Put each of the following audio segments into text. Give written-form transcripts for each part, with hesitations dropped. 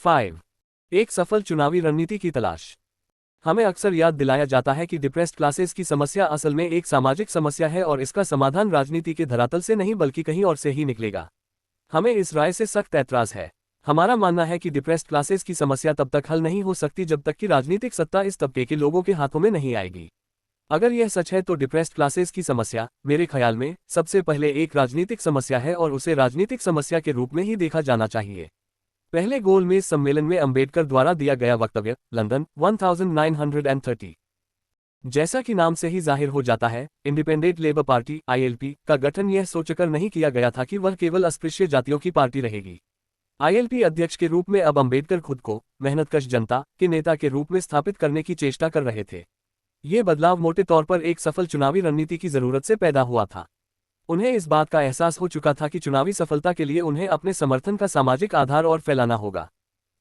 5. एक सफल चुनावी रणनीति की तलाश। हमें अक्सर याद दिलाया जाता है कि डिप्रेस्ड क्लासेस की समस्या असल में एक सामाजिक समस्या है और इसका समाधान राजनीति के धरातल से नहीं बल्कि कहीं और से ही निकलेगा। हमें इस राय से सख्त ऐतराज है। हमारा मानना है कि डिप्रेस्ड क्लासेस की समस्या तब तक हल नहीं हो सकती जब तक कि राजनीतिक सत्ता इस तबके के लोगों के हाथों में नहीं आएगी। अगर यह सच है तो डिप्रेस्ड क्लासेस की समस्या, मेरे ख्याल में, सबसे पहले एक राजनीतिक समस्या है और उसे राजनीतिक समस्या के रूप में ही देखा जाना चाहिए। पहले गोलमेज सम्मेलन में अंबेडकर द्वारा दिया गया वक्तव्य, लंदन 1930। जैसा कि नाम से ही जाहिर हो जाता है, इंडिपेंडेंट लेबर पार्टी (ILP) का गठन यह सोचकर नहीं किया गया था कि वह केवल अस्पृश्य जातियों की पार्टी रहेगी। ILP अध्यक्ष के रूप में अब अंबेडकर खुद को मेहनतकश जनता के नेता के रूप में स्थापित करने की चेष्टा कर रहे थे। ये बदलाव मोटे तौर पर एक सफल चुनावी रणनीति की जरूरत से पैदा हुआ था। उन्हें इस बात का एहसास हो चुका था कि चुनावी सफलता के लिए उन्हें अपने समर्थन का सामाजिक आधार और फैलाना होगा।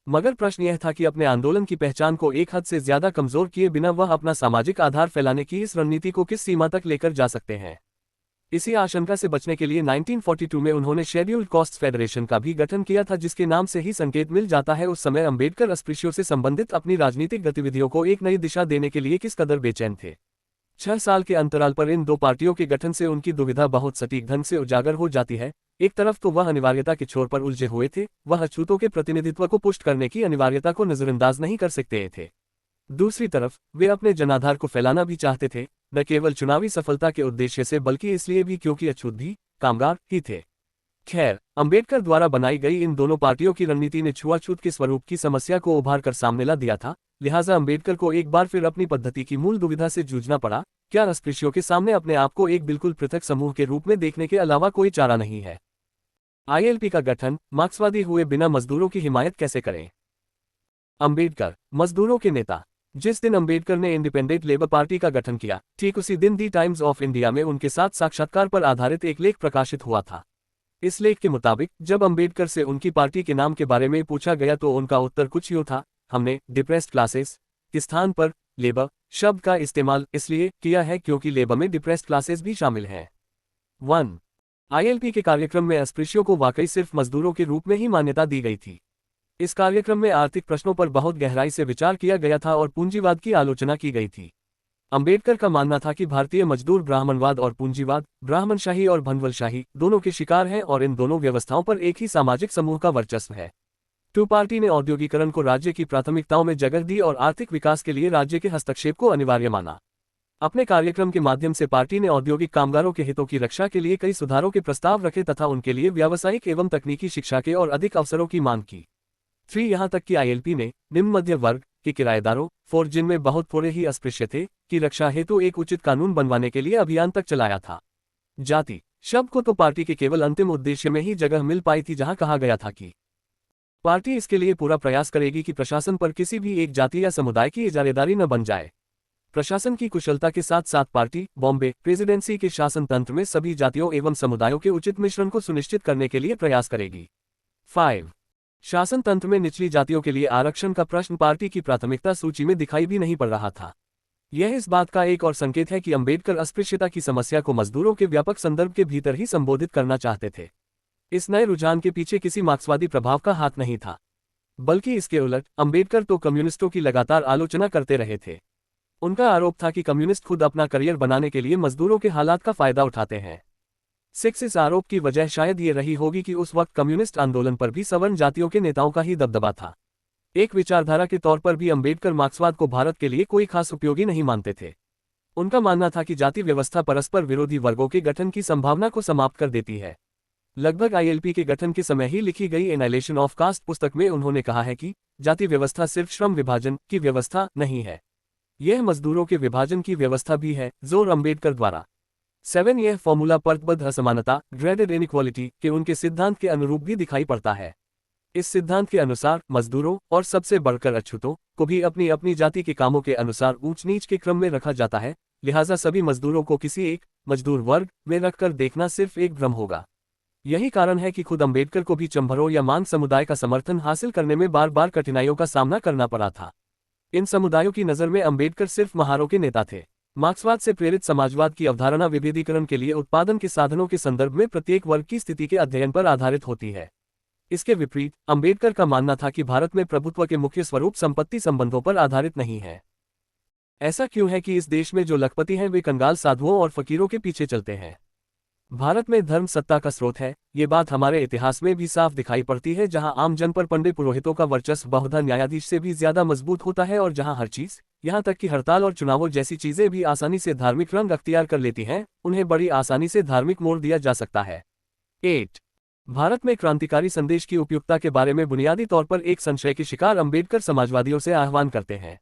मगर प्रश्न यह था कि अपने आंदोलन की पहचान को एक हद से ज्यादा कमजोर किए बिना वह अपना सामाजिक आधार फैलाने की इस रणनीति को किस सीमा तक लेकर जा सकते हैं। इसी आशंका से बचने के लिए 1942 में उन्होंने शेड्यूल्ड कास्ट्स फेडरेशन का भी गठन किया था, जिसके नाम से ही संकेत मिल जाता है उस समय अंबेडकर अस्पृश्यों से संबंधित अपनी राजनीतिक गतिविधियों को एक नई दिशा देने के लिए किस कदर बेचैन थे। 6 साल के अंतराल पर इन दो पार्टियों के गठन से उनकी दुविधा बहुत सटीक ढंग से उजागर हो जाती है। एक तरफ तो वह अनिवार्यता के छोर पर उलझे हुए थे, वह अछूतों के प्रतिनिधित्व को पुष्ट करने की अनिवार्यता को नजरअंदाज नहीं कर सकते थे। दूसरी तरफ वे अपने जनाधार को फैलाना भी चाहते थे, न केवल चुनावी सफलता के उद्देश्य से बल्कि इसलिए भी क्योंकि अछूत भी कामगार ही थे। खैर, अंबेडकर द्वारा बनाई गई इन दोनों पार्टियों की रणनीति ने छुआछूत के स्वरूप की समस्या को उभार कर सामने ला दिया था, लिहाजा अंबेडकर को एक बार फिर अपनी पद्धति की मूल दुविधा से जूझना पड़ा। क्या अस्पृश्यों के सामने अपने आप को एक बिल्कुल पृथक समूह के रूप में देखने के अलावा कोई चारा नहीं है? ILP का गठन, मार्क्सवादी हुए बिना मजदूरों की हिमायत कैसे करें? अंबेडकर, मजदूरों के नेता। जिस दिन अंबेडकर ने इंडिपेंडेंट लेबर पार्टी का गठन किया, ठीक उसी दिन दी टाइम्स ऑफ इंडिया में उनके साथ साक्षात्कार पर आधारित एक लेख प्रकाशित हुआ था। इस लेख के मुताबिक जब अंबेडकर से उनकी पार्टी के नाम के बारे में पूछा गया तो उनका उत्तर कुछ यूं था, हमने डिप्रेस्ड क्लासेस के स्थान पर लेबर शब्द का इस्तेमाल इसलिए किया है क्योंकि लेबर में डिप्रेस्ड क्लासेस भी शामिल हैं। 1. ILP के कार्यक्रम में अस्पृश्यों को वाकई सिर्फ मजदूरों के रूप में ही मान्यता दी गई थी। इस कार्यक्रम में आर्थिक प्रश्नों पर बहुत गहराई से विचार किया गया था और पूंजीवाद की आलोचना की गई थी। अंबेडकर का मानना था कि भारतीय मजदूर ब्राह्मणवाद और पूंजीवाद, ब्राह्मणशाही और भंडवलशाही, दोनों के शिकार हैं और इन दोनों व्यवस्थाओं पर एक ही सामाजिक समूह का वर्चस्व है। टू पार्टी ने औद्योगिकरण को राज्य की प्राथमिकताओं में जगह दी और आर्थिक विकास के लिए राज्य के हस्तक्षेप को अनिवार्य माना। अपने कार्यक्रम के माध्यम से पार्टी ने औद्योगिक कामगारों के हितों की रक्षा के लिए कई सुधारों के प्रस्ताव रखे तथा उनके लिए व्यावसायिक एवं तकनीकी शिक्षा के और अधिक अवसरों की मांग की। 3. यहाँ तक कि ILP ने निम्न मध्य वर्ग के किराएदारों 4 जिनमें बहुत थोड़े ही अस्पृश्य थे की रक्षा हेतु एक उचित कानून बनवाने के लिए अभियान तक चलाया था। जाति शब्द को तो पार्टी के केवल अंतिम उद्देश्य में ही जगह मिल पाई थी, जहां कहा गया था कि पार्टी इसके लिए पूरा प्रयास करेगी कि प्रशासन पर किसी भी एक जाति या समुदाय की इजारेदारी न बन जाए। प्रशासन की कुशलता के साथ साथ पार्टी बॉम्बे प्रेसिडेंसी के शासन तंत्र में सभी जातियों एवं समुदायों के उचित मिश्रण को सुनिश्चित करने के लिए प्रयास करेगी। 5. शासन तंत्र में निचली जातियों के लिए आरक्षण का प्रश्न पार्टी की प्राथमिकता सूची में दिखाई भी नहीं पड़ रहा था। यह इस बात का एक और संकेत है कि अंबेडकर अस्पृश्यता की समस्या को मजदूरों के व्यापक संदर्भ के भीतर ही संबोधित करना चाहते थे। इस नए रुझान के पीछे किसी मार्क्सवादी प्रभाव का हाथ नहीं था, बल्कि इसके उलट अंबेडकर तो कम्युनिस्टों की लगातार आलोचना करते रहे थे। उनका आरोप था कि कम्युनिस्ट खुद अपना करियर बनाने के लिए मजदूरों के हालात का फायदा उठाते हैं। 6. इस आरोप की वजह शायद ये रही होगी कि उस वक्त कम्युनिस्ट आंदोलन पर भी सवर्ण जातियों के नेताओं का ही दबदबा था। एक विचारधारा के तौर पर भी अंबेडकर मार्क्सवाद को भारत के लिए कोई खास उपयोगी नहीं मानते थे। उनका मानना था कि जाति व्यवस्था परस्पर विरोधी वर्गों के गठन की संभावना को समाप्त कर देती है। लगभग ILP के गठन के समय ही लिखी गई एनालिसिस ऑफ कास्ट पुस्तक में उन्होंने कहा है कि जाति व्यवस्था सिर्फ श्रम विभाजन की व्यवस्था नहीं है, यह मजदूरों के विभाजन की व्यवस्था भी है, जोर अंबेडकर द्वारा। 7. यह फॉर्मूला परतबद्ध असमानता ग्रेडेड इनइक्वालिटी के उनके सिद्धांत के अनुरूप भी दिखाई पड़ता है। इस सिद्धांत के अनुसार मजदूरों और सबसे बढ़कर अछूतों को भी अपनी अपनी जाति के कामों के अनुसार ऊंच नीच के क्रम में रखा जाता है, लिहाजा सभी मजदूरों को किसी एक मजदूर वर्ग में रखकर देखना सिर्फ एक भ्रम होगा। यही कारण है कि खुद अंबेडकर को भी चंबरों या मांग समुदाय का समर्थन हासिल करने में बार बार कठिनाइयों का सामना करना पड़ा था। इन समुदायों की नज़र में अंबेडकर सिर्फ महारों के नेता थे। मार्क्सवाद से प्रेरित समाजवाद की अवधारणा विभेदीकरण के लिए उत्पादन के साधनों के संदर्भ में प्रत्येक वर्ग की स्थिति के अध्ययन पर आधारित होती है। इसके विपरीत अंबेडकर का मानना था कि भारत में प्रभुत्व के मुख्य स्वरूप संपत्ति संबंधों पर आधारित नहीं है। ऐसा क्यों है कि इस देश में जो लखपति हैं वे कंगाल साधुओं और फकीरों के पीछे चलते हैं। भारत में धर्म सत्ता का स्रोत है, ये बात हमारे इतिहास में भी साफ दिखाई पड़ती है, जहां आम जन पर पंडित पुरोहितों का वर्चस्व बहुधा न्यायाधीश से भी ज्यादा मजबूत होता है और जहां हर चीज, यहां तक कि हड़ताल और चुनावों जैसी चीजें भी आसानी से धार्मिक रंग अख्तियार कर लेती हैं, उन्हें बड़ी आसानी से धार्मिक मोड़ दिया जा सकता है। 8 भारत में क्रांतिकारी संदेश की उपयुक्तता के बारे में बुनियादी तौर पर एक संशय के शिकार अंबेडकर समाजवादियों से आह्वान करते हैं।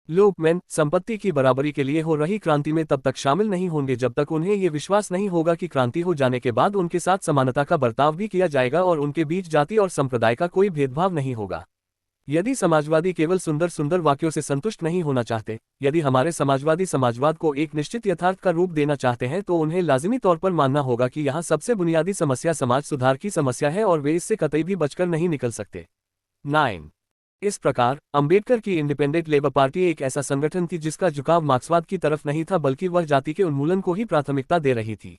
लोग मैन संपत्ति की बराबरी के लिए हो रही क्रांति में तब तक शामिल नहीं होंगे जब तक उन्हें ये विश्वास नहीं होगा कि क्रांति हो जाने के बाद उनके साथ समानता का बर्ताव भी किया जाएगा और उनके बीच जाति और संप्रदाय का कोई भेदभाव नहीं होगा। यदि समाजवादी केवल सुंदर सुंदर वाक्यों से संतुष्ट नहीं होना चाहते, यदि हमारे समाजवादी समाजवाद को एक निश्चित यथार्थ का रूप देना चाहते हैं, तो उन्हें लाजिमी तौर पर मानना होगा कि यहाँ सबसे बुनियादी समस्या समाज सुधार की समस्या है और वे इससे कतई भी बचकर नहीं निकल सकते। 9 इस प्रकार अंबेडकर की इंडिपेंडेंट लेबर पार्टी एक ऐसा संगठन थी जिसका झुकाव मार्क्सवाद की तरफ नहीं था, बल्कि वह जाति के उन्मूलन को ही प्राथमिकता दे रही थी।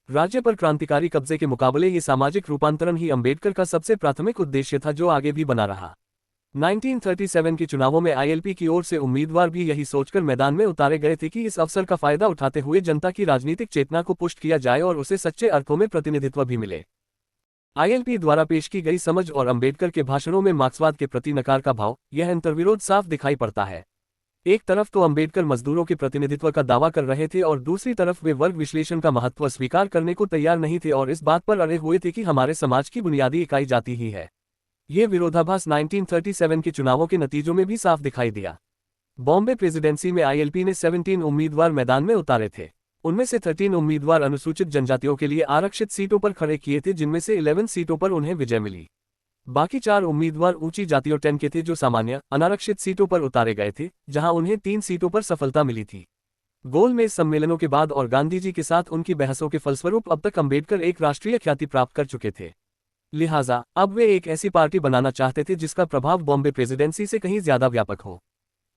राज्य पर क्रांतिकारी कब्जे के मुकाबले ये सामाजिक रूपांतरण ही अंबेडकर का सबसे प्राथमिक उद्देश्य था, जो आगे भी बना रहा। 1937 के चुनावों में आईएलपी की ओर से उम्मीदवार भी यही सोचकर मैदान में उतारे गए थे कि इस अवसर का फायदा उठाते हुए जनता की राजनीतिक चेतना को पुष्ट किया जाए और उसे सच्चे अर्थों में प्रतिनिधित्व भी मिले। आईएलपी द्वारा पेश की गई समझ और अंबेडकर के भाषणों में मार्क्सवाद के प्रति नकार का भाव, यह अंतर्विरोध साफ दिखाई पड़ता है। एक तरफ तो अंबेडकर मजदूरों के प्रतिनिधित्व का दावा कर रहे थे और दूसरी तरफ वे वर्ग विश्लेषण का महत्व स्वीकार करने को तैयार नहीं थे और इस बात पर अड़े हुए थे कि हमारे समाज की बुनियादी इकाई जाति ही है। ये विरोधाभास 1937 के चुनावों के नतीजों में भी साफ दिखाई दिया। बॉम्बे प्रेसिडेंसी में आईएलपी ने 17 उम्मीदवार मैदान में उतारे थे। उनमें से 13 उम्मीदवार अनुसूचित जनजातियों के लिए आरक्षित सीटों पर खड़े किए थे, जिनमें से 11 सीटों पर उन्हें विजय मिली। बाकी 4 उम्मीदवार ऊंची जातियों 10 के थे जो सामान्य अनारक्षित सीटों पर उतारे गए थे, जहां उन्हें 3 सीटों पर सफलता मिली थी। गोलमेज सम्मेलनों के बाद और गांधी जी के साथ उनकी बहसों के फलस्वरूप अब तक अंबेडकर एक राष्ट्रीय ख्याति प्राप्त कर चुके थे। लिहाजा अब वे एक ऐसी पार्टी बनाना चाहते थे जिसका प्रभाव बॉम्बे प्रेसिडेंसी से कहीं ज्यादा व्यापक हो।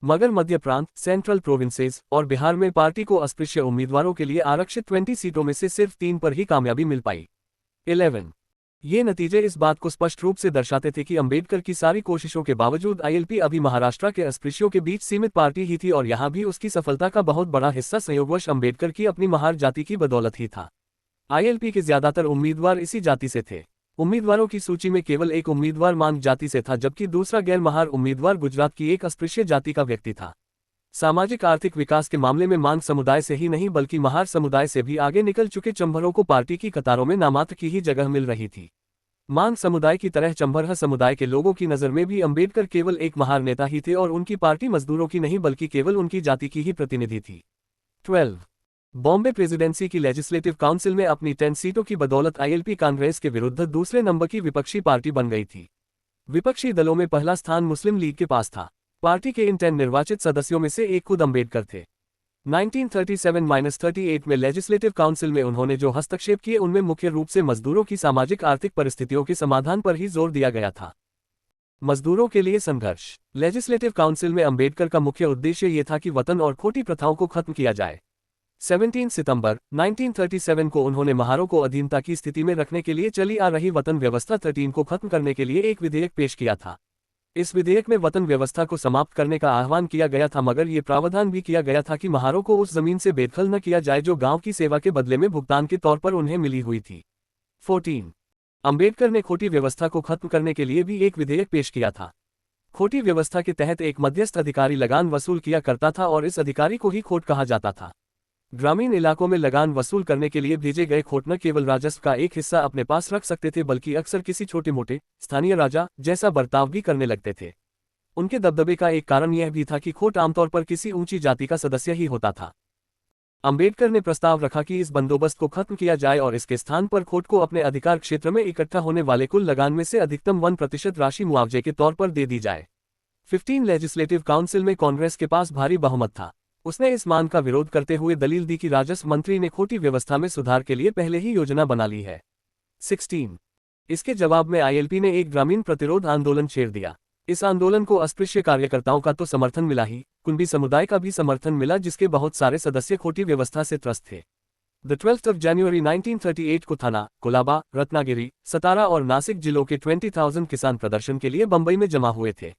मगर मध्य प्रांत, सेंट्रल प्रोविंसेस और बिहार में पार्टी को अस्पृश्य उम्मीदवारों के लिए आरक्षित 20 सीटों में से सिर्फ 3 पर ही कामयाबी मिल पाई। 11 ये नतीजे इस बात को स्पष्ट रूप से दर्शाते थे कि अंबेडकर की सारी कोशिशों के बावजूद आईएलपी अभी महाराष्ट्र के अस्पृश्यों के बीच सीमित पार्टी ही थी और यहाँ भी उसकी सफलता का बहुत बड़ा हिस्सा संयोगवश अंबेडकर की अपनी महार जाति की बदौलत ही था। आईएलपी के ज्यादातर उम्मीदवार इसी जाति से थे। उम्मीदवारों की सूची में केवल एक उम्मीदवार मांग जाति से था, जबकि दूसरा गैर महार उम्मीदवार गुजरात की एक अस्पृश्य जाति का व्यक्ति था। सामाजिक आर्थिक विकास के मामले में मांग समुदाय से ही नहीं बल्कि महार समुदाय से भी आगे निकल चुके चंबरों को पार्टी की कतारों में नामात्र की ही जगह मिल रही थी। मांग समुदाय की तरह चंबरह समुदाय के लोगों की नज़र में भी अंबेडकर केवल एक महार नेता ही थे और उनकी पार्टी मजदूरों की नहीं बल्कि केवल उनकी जाति की ही प्रतिनिधि थी। 12 बॉम्बे प्रेसिडेंसी की लेजिस्लेटिव काउंसिल में अपनी 10 सीटों की बदौलत आईएलपी कांग्रेस के विरुद्ध दूसरे नंबर की विपक्षी पार्टी बन गई थी। विपक्षी दलों में पहला स्थान मुस्लिम लीग के पास था। पार्टी के इन 10 निर्वाचित सदस्यों में से एक खुद अंबेडकर थे। 1937-38 में लेजिस्लेटिव काउंसिल में उन्होंने जो हस्तक्षेप किए उनमें मुख्य रूप से मजदूरों की सामाजिक आर्थिक परिस्थितियों के समाधान पर ही जोर दिया गया था। मजदूरों के लिए संघर्ष। लेजिस्लेटिव काउंसिल में अंबेडकर का मुख्य उद्देश्य ये था कि वतन और खोटी प्रथाओं को खत्म किया जाए। 17 सितंबर 1937 को उन्होंने महारों को अधीनता की स्थिति में रखने के लिए चली आ रही वतन व्यवस्था 13 को खत्म करने के लिए एक विधेयक पेश किया था। इस विधेयक में वतन व्यवस्था को समाप्त करने का आह्वान किया गया था, मगर ये प्रावधान भी किया गया था कि महारों को उस जमीन से बेदखल न किया जाए जो गांव की सेवा के बदले में भुगतान के तौर पर उन्हें मिली हुई थी। 14 अंबेडकर ने खोटी व्यवस्था को खत्म करने के लिए भी एक विधेयक पेश किया था। खोटी व्यवस्था के तहत एक मध्यस्थ अधिकारी लगान वसूल किया करता था और इस अधिकारी को ही खोट कहा जाता था। ग्रामीण इलाकों में लगान वसूल करने के लिए भेजे गए खोट न केवल राजस्व का एक हिस्सा अपने पास रख सकते थे बल्कि अक्सर किसी छोटे मोटे स्थानीय राजा जैसा बर्ताव भी करने लगते थे। उनके दबदबे का एक कारण यह भी था कि खोट आमतौर पर किसी ऊंची जाति का सदस्य ही होता था। अंबेडकर ने प्रस्ताव रखा कि इस बंदोबस्त को खत्म किया जाए और इसके स्थान पर खोट को अपने अधिकार क्षेत्र में इकट्ठा होने वाले कुल लगान में से अधिकतम 1% राशि मुआवजे के तौर पर दे दी जाए। 15 लेजिस्लेटिव काउंसिल में कांग्रेस के पास भारी बहुमत था। उसने इस मांग का विरोध करते हुए दलील दी कि राजस्व मंत्री ने खोटी व्यवस्था में सुधार के लिए पहले ही योजना बना ली है। 16 इसके जवाब में आईएलपी ने एक ग्रामीण प्रतिरोध आंदोलन छेड़ दिया। इस आंदोलन को अस्पृश्य कार्यकर्ताओं का तो समर्थन मिला ही, कुंबी समुदाय का भी समर्थन मिला जिसके बहुत सारे सदस्य खोटी व्यवस्था से त्रस्त थे। द 12th of January 1938 को थाना, कोलाबा, रत्नागिरी, सतारा और नासिक जिलों के 20,000 किसान प्रदर्शन के लिए बंबई में जमा हुए थे।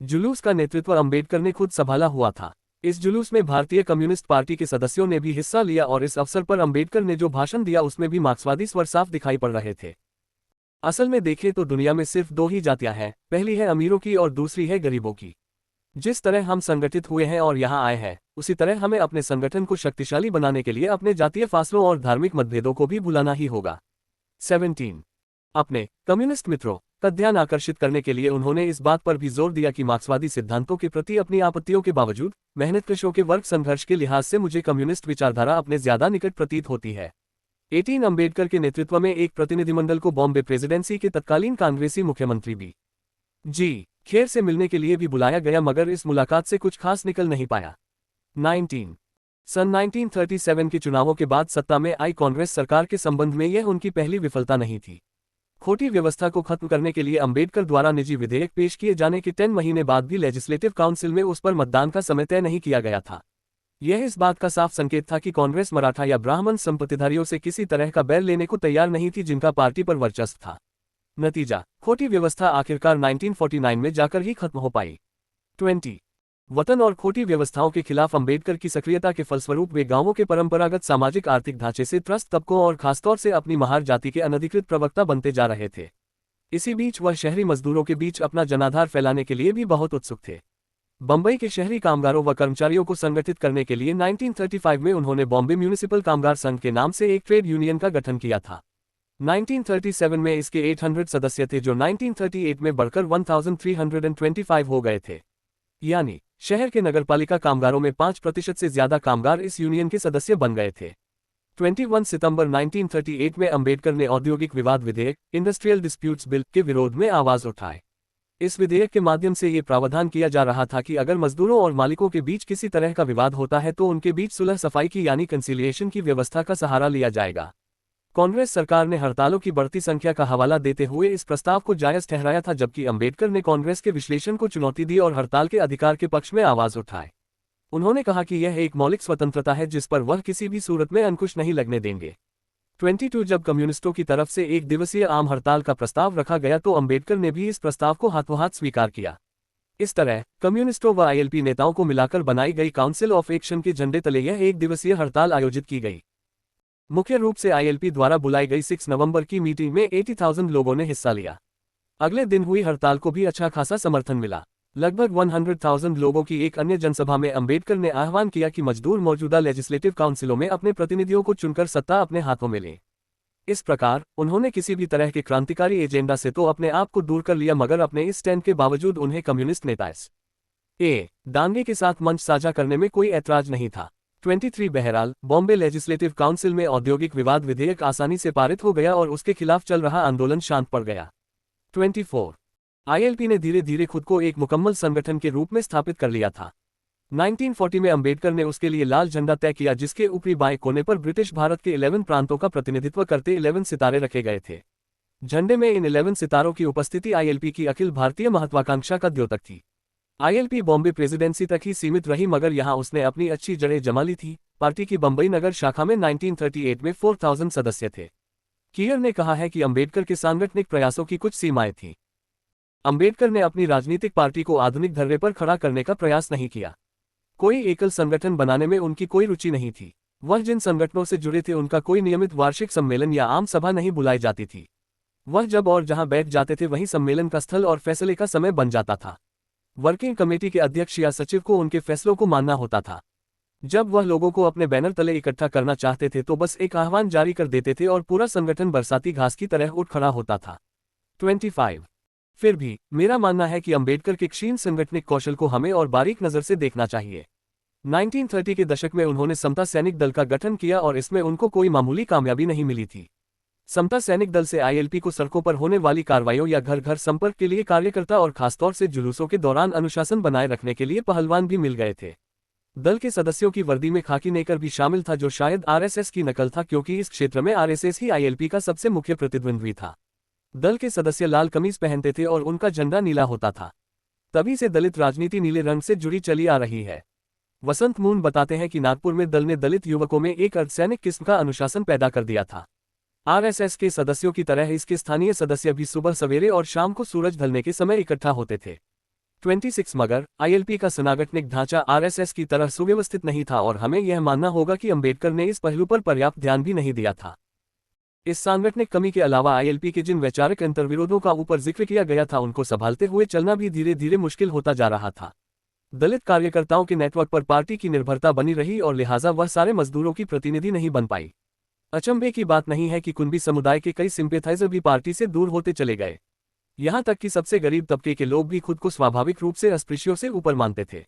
जुलूस का नेतृत्व अंबेडकर ने खुद संभाला हुआ था। इस जुलूस में भारतीय कम्युनिस्ट पार्टी के सदस्यों ने भी हिस्सा लिया और इस अवसर पर अंबेडकर ने जो भाषण दिया उसमें भी मार्क्सवादी स्वर साफ दिखाई पड़ रहे थे। असल में देखें तो दुनिया में सिर्फ दो ही जातियां हैं, पहली है अमीरों की और दूसरी है गरीबों की। जिस तरह हम संगठित हुए हैं और यहाँ आए हैं, उसी तरह हमें अपने संगठन को शक्तिशाली बनाने के लिए अपने जातीय फासलों और धार्मिक मतभेदों को भी भुलाना ही होगा। 17 अपने कम्युनिस्ट मित्रों का ध्यान आकर्षित करने के लिए उन्होंने इस बात पर भी जोर दिया कि मार्क्सवादी सिद्धांतों के प्रति अपनी आपत्तियों के बावजूद मेहनतकशों के वर्ग संघर्ष के लिहाज से मुझे कम्युनिस्ट विचारधारा अपने ज्यादा निकट प्रतीत होती है। 18 अंबेडकर के नेतृत्व में एक प्रतिनिधिमंडल को बॉम्बे प्रेसिडेंसी के तत्कालीन कांग्रेसी मुख्यमंत्री बी जी खेर से मिलने के लिए भी बुलाया गया, मगर इस मुलाकात से कुछ खास निकल नहीं पाया। 19 सन 1937 के चुनावों के बाद सत्ता में आई कांग्रेस सरकार के संबंध में यह उनकी पहली विफलता नहीं थी। खोटी व्यवस्था को खत्म करने के लिए अंबेडकर द्वारा निजी विधेयक पेश किए जाने के 10 महीने बाद भी लेजिस्लेटिव काउंसिल में उस पर मतदान का समय तय नहीं किया गया था। यह इस बात का साफ संकेत था कि कांग्रेस मराठा या ब्राह्मण संपत्तिधारियों से किसी तरह का बैर लेने को तैयार नहीं थी जिनका पार्टी पर वर्चस्व था। नतीजा, खोटी व्यवस्था आखिरकार 1949 में जाकर ही खत्म हो पाई। 20 वतन और खोटी व्यवस्थाओं के खिलाफ अंबेडकर की सक्रियता के फलस्वरूप वे गांवों के परंपरागत सामाजिक आर्थिक ढांचे से त्रस्त तबकों और खासतौर से अपनी महार जाति के अनधिकृत प्रवक्ता बनते जा रहे थे। इसी बीच वह शहरी मजदूरों के बीच अपना जनाधार फैलाने के लिए भी बहुत उत्सुक थे। बंबई के शहरी कामगारों व कर्मचारियों को संगठित करने के लिए 1935 में उन्होंने बॉम्बे म्यूनिसिपल कामगार संघ के नाम से एक ट्रेड यूनियन का गठन किया था। 1937 में इसके 800 सदस्य थे जो 1938 में बढ़कर 1325 हो गए थे। यानी शहर के नगरपालिका कामगारों में 5% से ज्यादा कामगार इस यूनियन के सदस्य बन गए थे। 21 सितंबर 1938 में अंबेडकर ने औद्योगिक विवाद विधेयक इंडस्ट्रियल डिस्प्यूट्स बिल के विरोध में आवाज उठाई। इस विधेयक के माध्यम से ये प्रावधान किया जा रहा था कि अगर मजदूरों और मालिकों के बीच किसी तरह का विवाद होता है तो उनके बीच सुलह सफाई की यानी कंसिलिएशन की व्यवस्था का सहारा लिया जाएगा। कांग्रेस सरकार ने हड़तालों की बढ़ती संख्या का हवाला देते हुए इस प्रस्ताव को जायज ठहराया था, जबकि अंबेडकर ने कांग्रेस के विश्लेषण को चुनौती दी और हड़ताल के अधिकार के पक्ष में आवाज उठाई। उन्होंने कहा कि यह एक मौलिक स्वतंत्रता है जिस पर वह किसी भी सूरत में अंकुश नहीं लगने देंगे। 22 जब कम्युनिस्टों की तरफ से एक दिवसीय आम हड़ताल का प्रस्ताव रखा गया तो अंबेडकर ने भी इस प्रस्ताव को हाथों हाथ स्वीकार किया। इस तरह कम्युनिस्टों व आईएलपी नेताओं को मिलाकर बनाई गई काउंसिल ऑफ एक्शन के झंडे तले यह एक दिवसीय हड़ताल आयोजित की गई। मुख्य रूप से आईएलपी द्वारा बुलाई गई 6 नवंबर की मीटिंग में 80,000 लोगों ने हिस्सा लिया। अगले दिन हुई हड़ताल को भी अच्छा खासा समर्थन मिला। लगभग 100,000 लोगों की एक अन्य जनसभा में अंबेडकर ने आह्वान किया कि मजदूर मौजूदा लेजिस्लेटिव काउंसिलों में अपने प्रतिनिधियों को चुनकर सत्ता अपने हाथों में लें। इस प्रकार उन्होंने किसी भी तरह के क्रांतिकारी एजेंडा से तो अपने आप को दूर कर लिया, मगर अपने इस स्टैंड के बावजूद उन्हें कम्युनिस्ट नेता दांगे के साथ मंच साझा करने में कोई ऐतराज नहीं था। 23 बहरहाल बॉम्बे लेजिस्लेटिव काउंसिल में औद्योगिक विवाद विधेयक आसानी से पारित हो गया और उसके खिलाफ चल रहा आंदोलन शांत पड़ गया। 24 आईएलपी ने धीरे धीरे खुद को एक मुकम्मल संगठन के रूप में स्थापित कर लिया था। 1940 में अंबेडकर ने उसके लिए लाल झंडा तय किया जिसके ऊपरी बाएं कोने पर ब्रिटिश भारत के 11 प्रांतों का प्रतिनिधित्व करते 11 सितारे रखे गए थे। झंडे में इन 11 सितारों की उपस्थिति आईएलपी की अखिल भारतीय महत्वाकांक्षा का द्योतक थी। आईएलपी बॉम्बे प्रेसिडेंसी तक ही सीमित रही, मगर यहां उसने अपनी अच्छी जड़ें जमा ली थी। पार्टी की बंबई नगर शाखा में 1938 में 4,000 सदस्य थे। कीयर ने कहा है कि अंबेडकर के सांगठनिक प्रयासों की कुछ सीमाएं थीं। अंबेडकर ने अपनी राजनीतिक पार्टी को आधुनिक धर्रे पर खड़ा करने का प्रयास नहीं किया। कोई एकल संगठन बनाने में उनकी कोई रुचि नहीं थी। वह जिन संगठनों से जुड़े थे उनका कोई नियमित वार्षिक सम्मेलन या आम सभा नहीं बुलाई जाती थी। वह जब और जहां बैठ जाते थे वहीं सम्मेलन का स्थल और फैसले का समय बन जाता था। वर्किंग कमेटी के अध्यक्ष या सचिव को उनके फैसलों को मानना होता था। जब वह लोगों को अपने बैनर तले इकट्ठा करना चाहते थे तो बस एक आह्वान जारी कर देते थे और पूरा संगठन बरसाती घास की तरह उठ खड़ा होता था। 25 फिर भी मेरा मानना है कि अंबेडकर के क्षीण संगठनिक कौशल को हमें और बारीक नजर से देखना चाहिए। 1930 के दशक में उन्होंने समता सैनिक दल का गठन किया और इसमें उनको कोई मामूली कामयाबी नहीं मिली थी। समता सैनिक दल से आईएलपी को सड़कों पर होने वाली कार्रवाइयों या घर घर संपर्क के लिए कार्यकर्ता और खासतौर से जुलूसों के दौरान अनुशासन बनाए रखने के लिए पहलवान भी मिल गए थे। दल के सदस्यों की वर्दी में खाकी नेकर भी शामिल था जो शायद आरएसएस की नकल था, क्योंकि इस क्षेत्र में आरएसएस ही आईएलपी का सबसे मुख्य प्रतिद्वंद्वी था। दल के सदस्य लाल कमीज पहनते थे और उनका झंडा नीला होता था। तभी से दलित राजनीति नीले रंग से जुड़ी चली आ रही है। वसंत मून बताते हैं कि नागपुर में दल ने दलित युवकों में एक अर्धसैनिक किस्म का अनुशासन पैदा कर दिया था। आरएसएस के सदस्यों की तरह इसके स्थानीय सदस्य भी सुबह सवेरे और शाम को सूरज ढलने के समय इकट्ठा होते थे। 26 मगर आईएलपी का संगठनिक ढांचा आरएसएस की तरह सुव्यवस्थित नहीं था और हमें यह मानना होगा कि अंबेडकर ने इस पहलू पर पर्याप्त ध्यान भी नहीं दिया था। इस सांगठनिक कमी के अलावा आईएलपी के जिन वैचारिक अंतर्विरोधों का ऊपर जिक्र किया गया था उनको संभालते हुए चलना भी धीरे धीरे मुश्किल होता जा रहा था। दलित कार्यकर्ताओं के नेटवर्क पर पार्टी की निर्भरता बनी रही और लिहाजा वह सारे मजदूरों की प्रतिनिधि नहीं बन पाई। अचंभे की बात नहीं है कि कुंभी समुदाय के कई सिंपैथाइजर भी पार्टी से दूर होते चले गए। यहां तक कि सबसे गरीब तबके के लोग भी खुद को स्वाभाविक रूप से अस्पृश्यों से ऊपर मानते थे।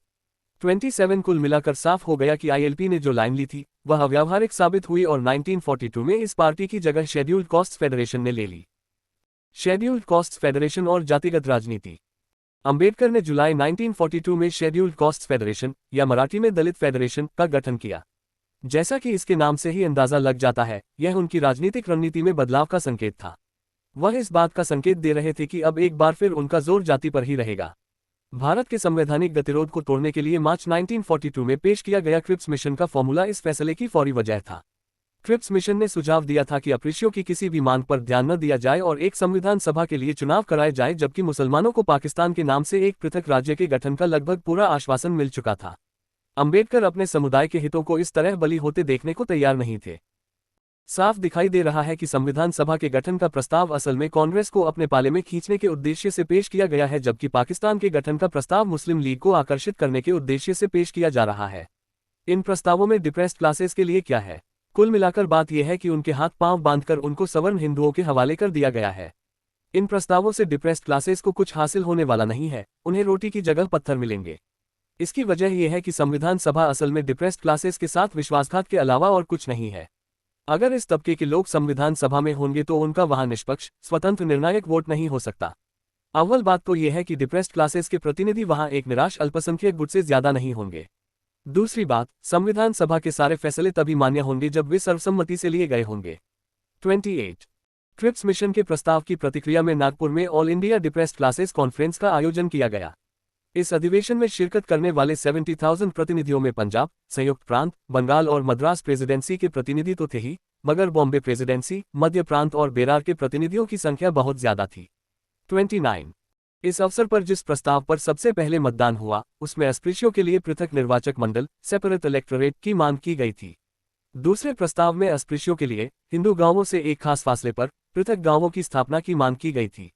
27 कुल मिलाकर साफ हो गया कि आईएलपी ने जो लाइन ली थी वह अव्यावहारिक साबित हुई और 1942 में इस पार्टी की जगह शेड्यूल्ड कास्ट्स फेडरेशन ने ले ली। शेड्यूल्ड कास्ट्स फेडरेशन और जातिगत राजनीति। अंबेडकर ने जुलाई 1942 में शेड्यूल्ड कास्ट्स फेडरेशन या मराठी में दलित फेडरेशन का गठन किया। जैसा कि इसके नाम से ही अंदाजा लग जाता है, यह उनकी राजनीतिक रणनीति में बदलाव का संकेत था। वह इस बात का संकेत दे रहे थे कि अब एक बार फिर उनका जोर जाति पर ही रहेगा। भारत के संवैधानिक गतिरोध को तोड़ने के लिए मार्च 1942 में पेश किया गया क्रिप्स मिशन का फॉर्मूला इस फैसले की फौरी वजह था। क्रिप्स मिशन ने सुझाव दिया था कि अस्पृश्यों की किसी भी मांग पर ध्यान न दिया जाए और एक संविधान सभा के लिए चुनाव कराए जाए, जबकि मुसलमानों को पाकिस्तान के नाम से एक पृथक राज्य के गठन का लगभग पूरा आश्वासन मिल चुका था। अंबेडकर अपने समुदाय के हितों को इस तरह बली होते देखने को तैयार नहीं थे। साफ दिखाई दे रहा है कि संविधान सभा के गठन का प्रस्ताव असल में कांग्रेस को अपने पाले में खींचने के उद्देश्य से पेश किया गया है, जबकि पाकिस्तान के गठन का प्रस्ताव मुस्लिम लीग को आकर्षित करने के उद्देश्य से पेश किया जा रहा है। इन प्रस्तावों में डिप्रेस्ड क्लासेस के लिए क्या है? कुल मिलाकर बात यह है कि उनके हाथ पांव बांधकर उनको सवर्ण हिंदुओं के हवाले कर दिया गया है। इन प्रस्तावों से डिप्रेस्ड क्लासेस को कुछ हासिल होने वाला नहीं है, उन्हें रोटी की जगह पत्थर मिलेंगे। इसकी वजह यह है कि संविधान सभा असल में डिप्रेस्ड क्लासेस के साथ विश्वासघात के अलावा और कुछ नहीं है। अगर इस तबके के लोग संविधान सभा में होंगे तो उनका वहां निष्पक्ष, स्वतंत्र निर्णायक वोट नहीं हो सकता। अव्वल बात तो यह है कि डिप्रेस्ड क्लासेस के प्रतिनिधि वहां एक निराश अल्पसंख्यक गुट से ज्यादा नहीं होंगे। दूसरी बात, संविधान सभा के सारे फैसले तभी मान्य होंगे जब वे सर्वसम्मति से लिए गए होंगे। 28 क्रिप्स मिशन के प्रस्ताव की प्रतिक्रिया में नागपुर में all India depressed classes conference का आयोजन किया गया। इस अधिवेशन में शिरकत करने वाले 70,000 प्रतिनिधियों में पंजाब, संयुक्त प्रांत, बंगाल और मद्रास प्रेसिडेंसी के प्रतिनिधि तो थे ही, मगर बॉम्बे प्रेसिडेंसी, मध्य प्रांत और बेरार के प्रतिनिधियों की संख्या बहुत ज्यादा थी। 29 इस अवसर पर जिस प्रस्ताव पर सबसे पहले मतदान हुआ उसमें अस्पृश्यों के लिए पृथक निर्वाचक मंडल, सेपरेट इलेक्टोरेट की मांग की गई थी। दूसरे प्रस्ताव में अस्पृश्यों के लिए हिंदू गांवों से एक खास फासले पर पृथक गांवों की स्थापना की मांग की गई थी।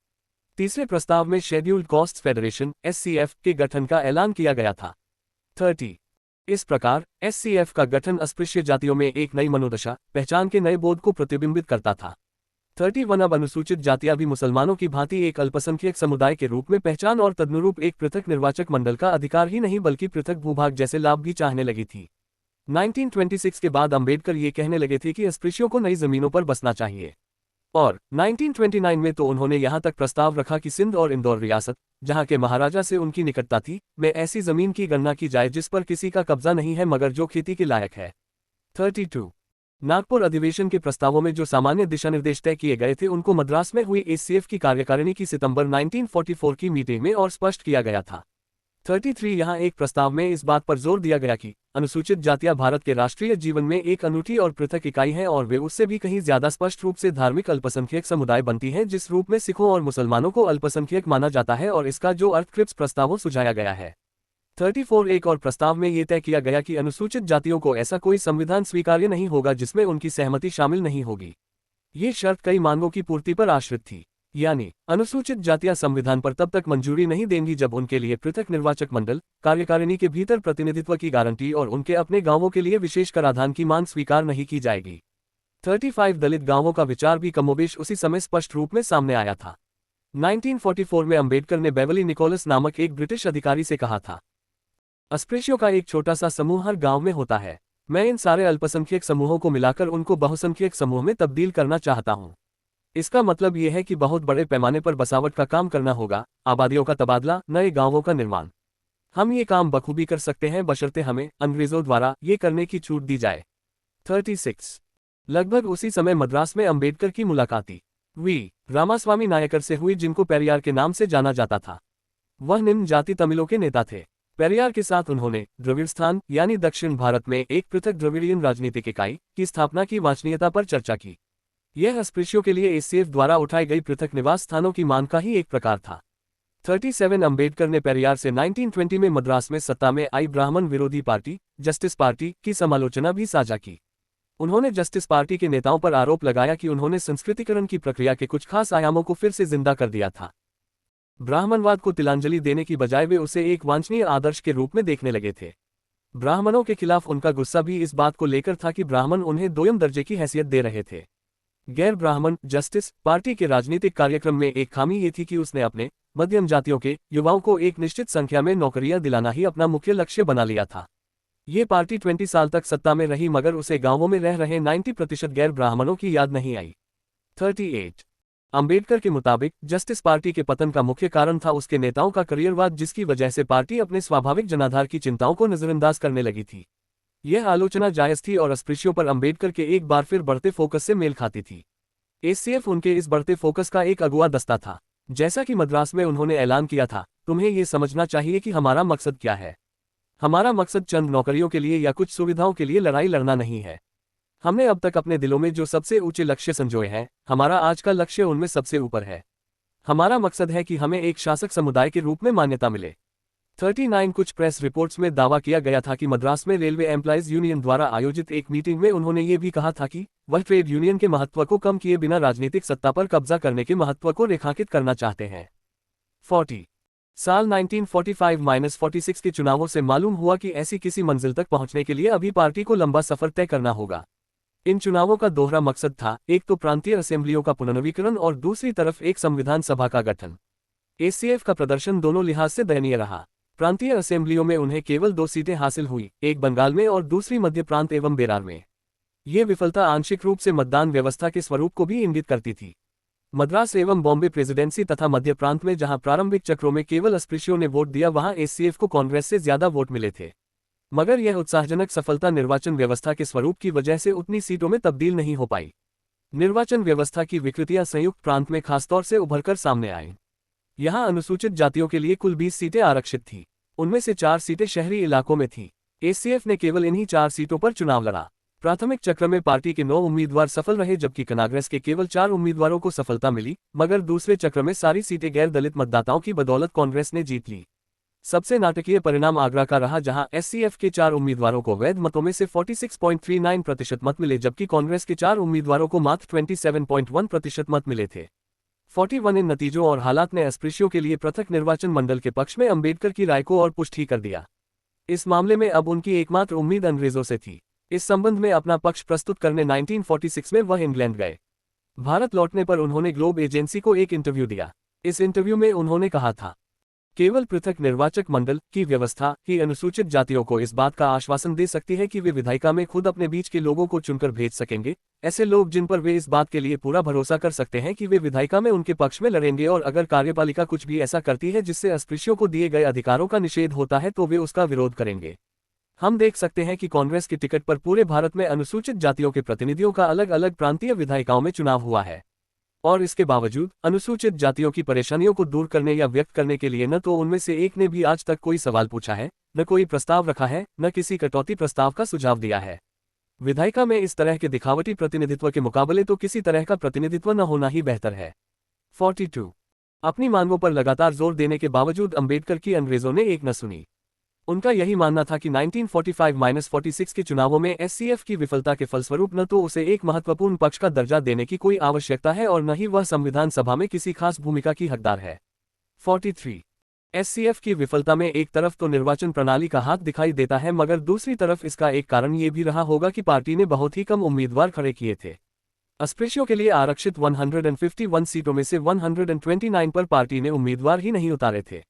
तीसरे प्रस्ताव में शेड्यूल्ड कास्ट्स फेडरेशन (SCF) के गठन का ऐलान किया गया था। 30 इस प्रकार SCF का गठन अस्पृश्य जातियों में एक नई मनोदशा, पहचान के नए बोध को प्रतिबिंबित करता था। 31 अब अनुसूचित जातियां भी मुसलमानों की भांति एक अल्पसंख्यक समुदाय के रूप में पहचान और तदनुरूप एक पृथक निर्वाचक मंडल का अधिकार ही नहीं बल्कि पृथक भूभाग जैसे लाभ भी चाहने लगी थी। 1926 के बाद अंबेडकर ये कहने लगे थे कि अस्पृश्यों को नई जमीनों पर बसना चाहिए, और 1929 में तो उन्होंने यहां तक प्रस्ताव रखा कि सिंध और इंदौर रियासत, जहां के महाराजा से उनकी निकटता थी, में ऐसी जमीन की गणना की जाए जिस पर किसी का कब्जा नहीं है मगर जो खेती के लायक है। 32 नागपुर अधिवेशन के प्रस्तावों में जो सामान्य दिशानिर्देश तय किए गए थे उनको मद्रास में हुई SCF की कार्यकारिणी की सितंबर 1944 की मीटिंग में और स्पष्ट किया गया था। 33 यहाँ एक प्रस्ताव में इस बात पर जोर दिया गया कि अनुसूचित जातियां भारत के राष्ट्रीय जीवन में एक अनूठी और पृथक इकाई हैं और वे उससे भी कहीं ज्यादा स्पष्ट रूप से धार्मिक अल्पसंख्यक समुदाय बनती हैं, जिस रूप में सिखों और मुसलमानों को अल्पसंख्यक माना जाता है और इसका जो अर्थ क्रिप्स प्रस्तावों सुझाया गया है। 34 एक और प्रस्ताव में ये तय किया गया कि अनुसूचित जातियों को ऐसा कोई संविधान स्वीकार्य नहीं होगा जिसमें उनकी सहमति शामिल नहीं होगी। ये शर्त कई मांगों की पूर्ति पर आश्रित थी, यानी अनुसूचित जातियां संविधान पर तब तक मंजूरी नहीं देंगी जब उनके लिए पृथक निर्वाचक मंडल, कार्यकारिणी के भीतर प्रतिनिधित्व की गारंटी और उनके अपने गांवों के लिए विशेष कराधान की मांग स्वीकार नहीं की जाएगी। 35 दलित गांवों का विचार भी कमोबेश उसी समय स्पष्ट रूप में सामने आया था। 1944 में अंबेडकर ने बेवली निकोलस नामक एक ब्रिटिश अधिकारी से कहा था, अस्पृश्यों का एक छोटा सा समूह हर गांव में होता है, मैं इन सारे अल्पसंख्यक समूहों को मिलाकर उनको बहुसंख्यक समूह में तब्दील करना चाहता हूं। इसका मतलब यह है कि बहुत बड़े पैमाने पर बसावट का काम करना होगा, आबादियों का तबादला, नए गांवों का निर्माण। हम ये काम बखूबी कर सकते हैं बशर्ते हमें अंग्रेजों द्वारा ये करने की छूट दी जाए। 36 लगभग उसी समय मद्रास में अंबेडकर की मुलाकाती वी रामास्वामी नायकर से हुई, जिनको पेरियार के नाम से जाना जाता था। वह निम्न जाति तमिलों के नेता थे। पेरियार के साथ उन्होंने द्रविड़स्थान यानी दक्षिण भारत में एक पृथक द्रविड़ियन राजनीतिक इकाई की स्थापना की वांछनीयता पर चर्चा की। यह अस्पृश्यों के लिए एसीएफ द्वारा उठाई गई पृथक निवास स्थानों की मांग का ही एक प्रकार था। 37 अंबेडकर ने पेरियार से 1920 में मद्रास में सत्ता में आई ब्राह्मण विरोधी पार्टी जस्टिस पार्टी की समालोचना भी साझा की। उन्होंने जस्टिस पार्टी के नेताओं पर आरोप लगाया कि उन्होंने संस्कृतिकरण की प्रक्रिया के कुछ खास आयामों को फिर से जिंदा कर दिया था। ब्राह्मणवाद को तिलांजलि देने की बजाय वे उसे एक वांछनीय आदर्श के रूप में देखने लगे थे। ब्राह्मणों के खिलाफ उनका गुस्सा भी इस बात को लेकर था कि ब्राह्मण उन्हें दोयम दर्जे की हैसियत दे रहे थे। गैर ब्राह्मण जस्टिस पार्टी के राजनीतिक कार्यक्रम में एक खामी ये थी कि उसने अपने मध्यम जातियों के युवाओं को एक निश्चित संख्या में नौकरियां दिलाना ही अपना मुख्य लक्ष्य बना लिया था। ये पार्टी 20 साल तक सत्ता में रही मगर उसे गांवों में रह रहे 90% गैर ब्राह्मणों की याद नहीं आई। 38 अंबेडकर के मुताबिक जस्टिस पार्टी के पतन का मुख्य कारण था उसके नेताओं का करियरवाद, जिसकी वजह से पार्टी अपने स्वाभाविक जनाधार की चिंताओं को नजरअंदाज करने लगी थी। यह आलोचना जायज थी और अस्पृश्यों पर अंबेडकर के एक बार फिर बढ़ते फोकस से मेल खाती थी। एसीएफ उनके इस बढ़ते फोकस का एक अगुआ दस्ता था। जैसा कि मद्रास में उन्होंने ऐलान किया था, तुम्हें ये समझना चाहिए कि हमारा मकसद क्या है। हमारा मकसद चंद नौकरियों के लिए या कुछ सुविधाओं के लिए लड़ाई लड़ना नहीं है। हमने अब तक अपने दिलों में जो सबसे ऊंचे लक्ष्य संजोए हैं, हमारा आज का लक्ष्य उनमें सबसे ऊपर है। हमारा मकसद है कि हमें एक शासक समुदाय के रूप में मान्यता मिले। 39 कुछ प्रेस रिपोर्ट्स में दावा किया गया था कि मद्रास में रेलवे एम्प्लॉइज यूनियन द्वारा आयोजित एक मीटिंग में उन्होंने ये भी कहा था कि वह ट्रेड यूनियन के महत्व को कम किए बिना राजनीतिक सत्ता पर कब्जा करने के महत्व को रेखांकित करना चाहते हैं। 40 साल 1945-46 के चुनावों से मालूम हुआ कि ऐसी किसी मंजिल तक पहुंचने के लिए अभी पार्टी को लंबा सफर तय करना होगा। इन चुनावों का दोहरा मकसद था, एक तो प्रांतीय असेंबलियों का पुनर्नवीकरण और दूसरी तरफ एक संविधान सभा का गठन। एसीएफ का प्रदर्शन दोनों लिहाज से दयनीय रहा। प्रांतीय असेंबलियों में उन्हें केवल 2 सीटें हासिल हुई, एक बंगाल में और दूसरी मध्य प्रांत एवं बेरार में। ये विफलता आंशिक रूप से मतदान व्यवस्था के स्वरूप को भी इंगित करती थी। मद्रास एवं बॉम्बे प्रेसिडेंसी तथा मध्य प्रांत में जहां प्रारंभिक चक्रों में केवल अस्पृश्यों ने वोट दिया, वहां एसीएफ को कांग्रेस से ज्यादा वोट मिले थे। मगर यह उत्साहजनक सफलता निर्वाचन व्यवस्था के स्वरूप की वजह से उतनी सीटों में तब्दील नहीं हो पाई। निर्वाचन व्यवस्था की विकृतियां संयुक्त प्रांत में खासतौर से उभरकर सामने आईं। यहां अनुसूचित जातियों के लिए कुल 20 सीटें आरक्षित थीं। उनमें से 4 सीटें शहरी इलाकों में थीं। एसीएफ ने केवल इन्हीं 4 सीटों पर चुनाव लड़ा। प्राथमिक चक्र में पार्टी के 9 उम्मीदवार सफल रहे, जबकि कांग्रेस के केवल 4 उम्मीदवारों को सफलता मिली, मगर दूसरे चक्र में सारी सीटें गैर दलित मतदाताओं की बदौलत कांग्रेस ने जीत ली। सबसे नाटकीय परिणाम आगरा का रहा, जहां एससीएफ के 4 उम्मीदवारों को वैध मतों में से 46.39% मत मिले, जबकि कांग्रेस के 4 उम्मीदवारों को मात्र 27.1% मत मिले थे। 41 इन नतीजों और हालात ने अस्पृश्यों के लिए पृथक निर्वाचन मंडल के पक्ष में अंबेडकर की राय को और पुष्टि कर दिया। इस मामले में अब उनकी एकमात्र उम्मीद अंग्रेजों से थी। इस संबंध में अपना पक्ष प्रस्तुत करने 1946 में वह इंग्लैंड गए। भारत लौटने पर उन्होंने ग्लोब एजेंसी को एक इंटरव्यू दिया। इस इंटरव्यू में उन्होंने कहा था, केवल पृथक निर्वाचक मंडल की व्यवस्था ही अनुसूचित जातियों को इस बात का आश्वासन दे सकती है कि वे विधायिका में खुद अपने बीच के लोगों को चुनकर भेज सकेंगे, ऐसे लोग जिन पर वे इस बात के लिए पूरा भरोसा कर सकते हैं कि वे विधायिका में उनके पक्ष में लड़ेंगे, और अगर कार्यपालिका कुछ भी ऐसा करती है जिससे अस्पृश्यों को दिए गए अधिकारों का निषेध होता है तो वे उसका विरोध करेंगे। हम देख सकते हैं कि कांग्रेस की टिकट पर पूरे भारत में अनुसूचित जातियों के प्रतिनिधियों का अलग अलग प्रांतीय विधायिकाओं में चुनाव हुआ है, और इसके बावजूद अनुसूचित जातियों की परेशानियों को दूर करने या व्यक्त करने के लिए न तो उनमें से एक ने भी आज तक कोई सवाल पूछा है, न कोई प्रस्ताव रखा है, न किसी कटौती प्रस्ताव का सुझाव दिया है। विधायिका में इस तरह के दिखावटी प्रतिनिधित्व के मुकाबले तो किसी तरह का प्रतिनिधित्व न होना ही बेहतर है। 42 अपनी मांगों पर लगातार जोर देने के बावजूद अंबेडकर की अंग्रेजों ने एक न सुनी। उनका यही मानना था कि 1945-46 के चुनावों में एससीएफ की विफलता के फलस्वरूप न तो उसे एक महत्वपूर्ण पक्ष का दर्जा देने की कोई आवश्यकता है और न ही वह संविधान सभा में किसी खास भूमिका की हकदार है। 43 एससीएफ की विफलता में एक तरफ तो निर्वाचन प्रणाली का हाथ दिखाई देता है, मगर दूसरी तरफ इसका एक कारण ये भी रहा होगा कि पार्टी ने बहुत ही कम उम्मीदवार खड़े किए थे। अस्पृश्यों के लिए आरक्षित 151 सीटों में से 129 पर पार्टी ने उम्मीदवार ही नहीं उतारे थे।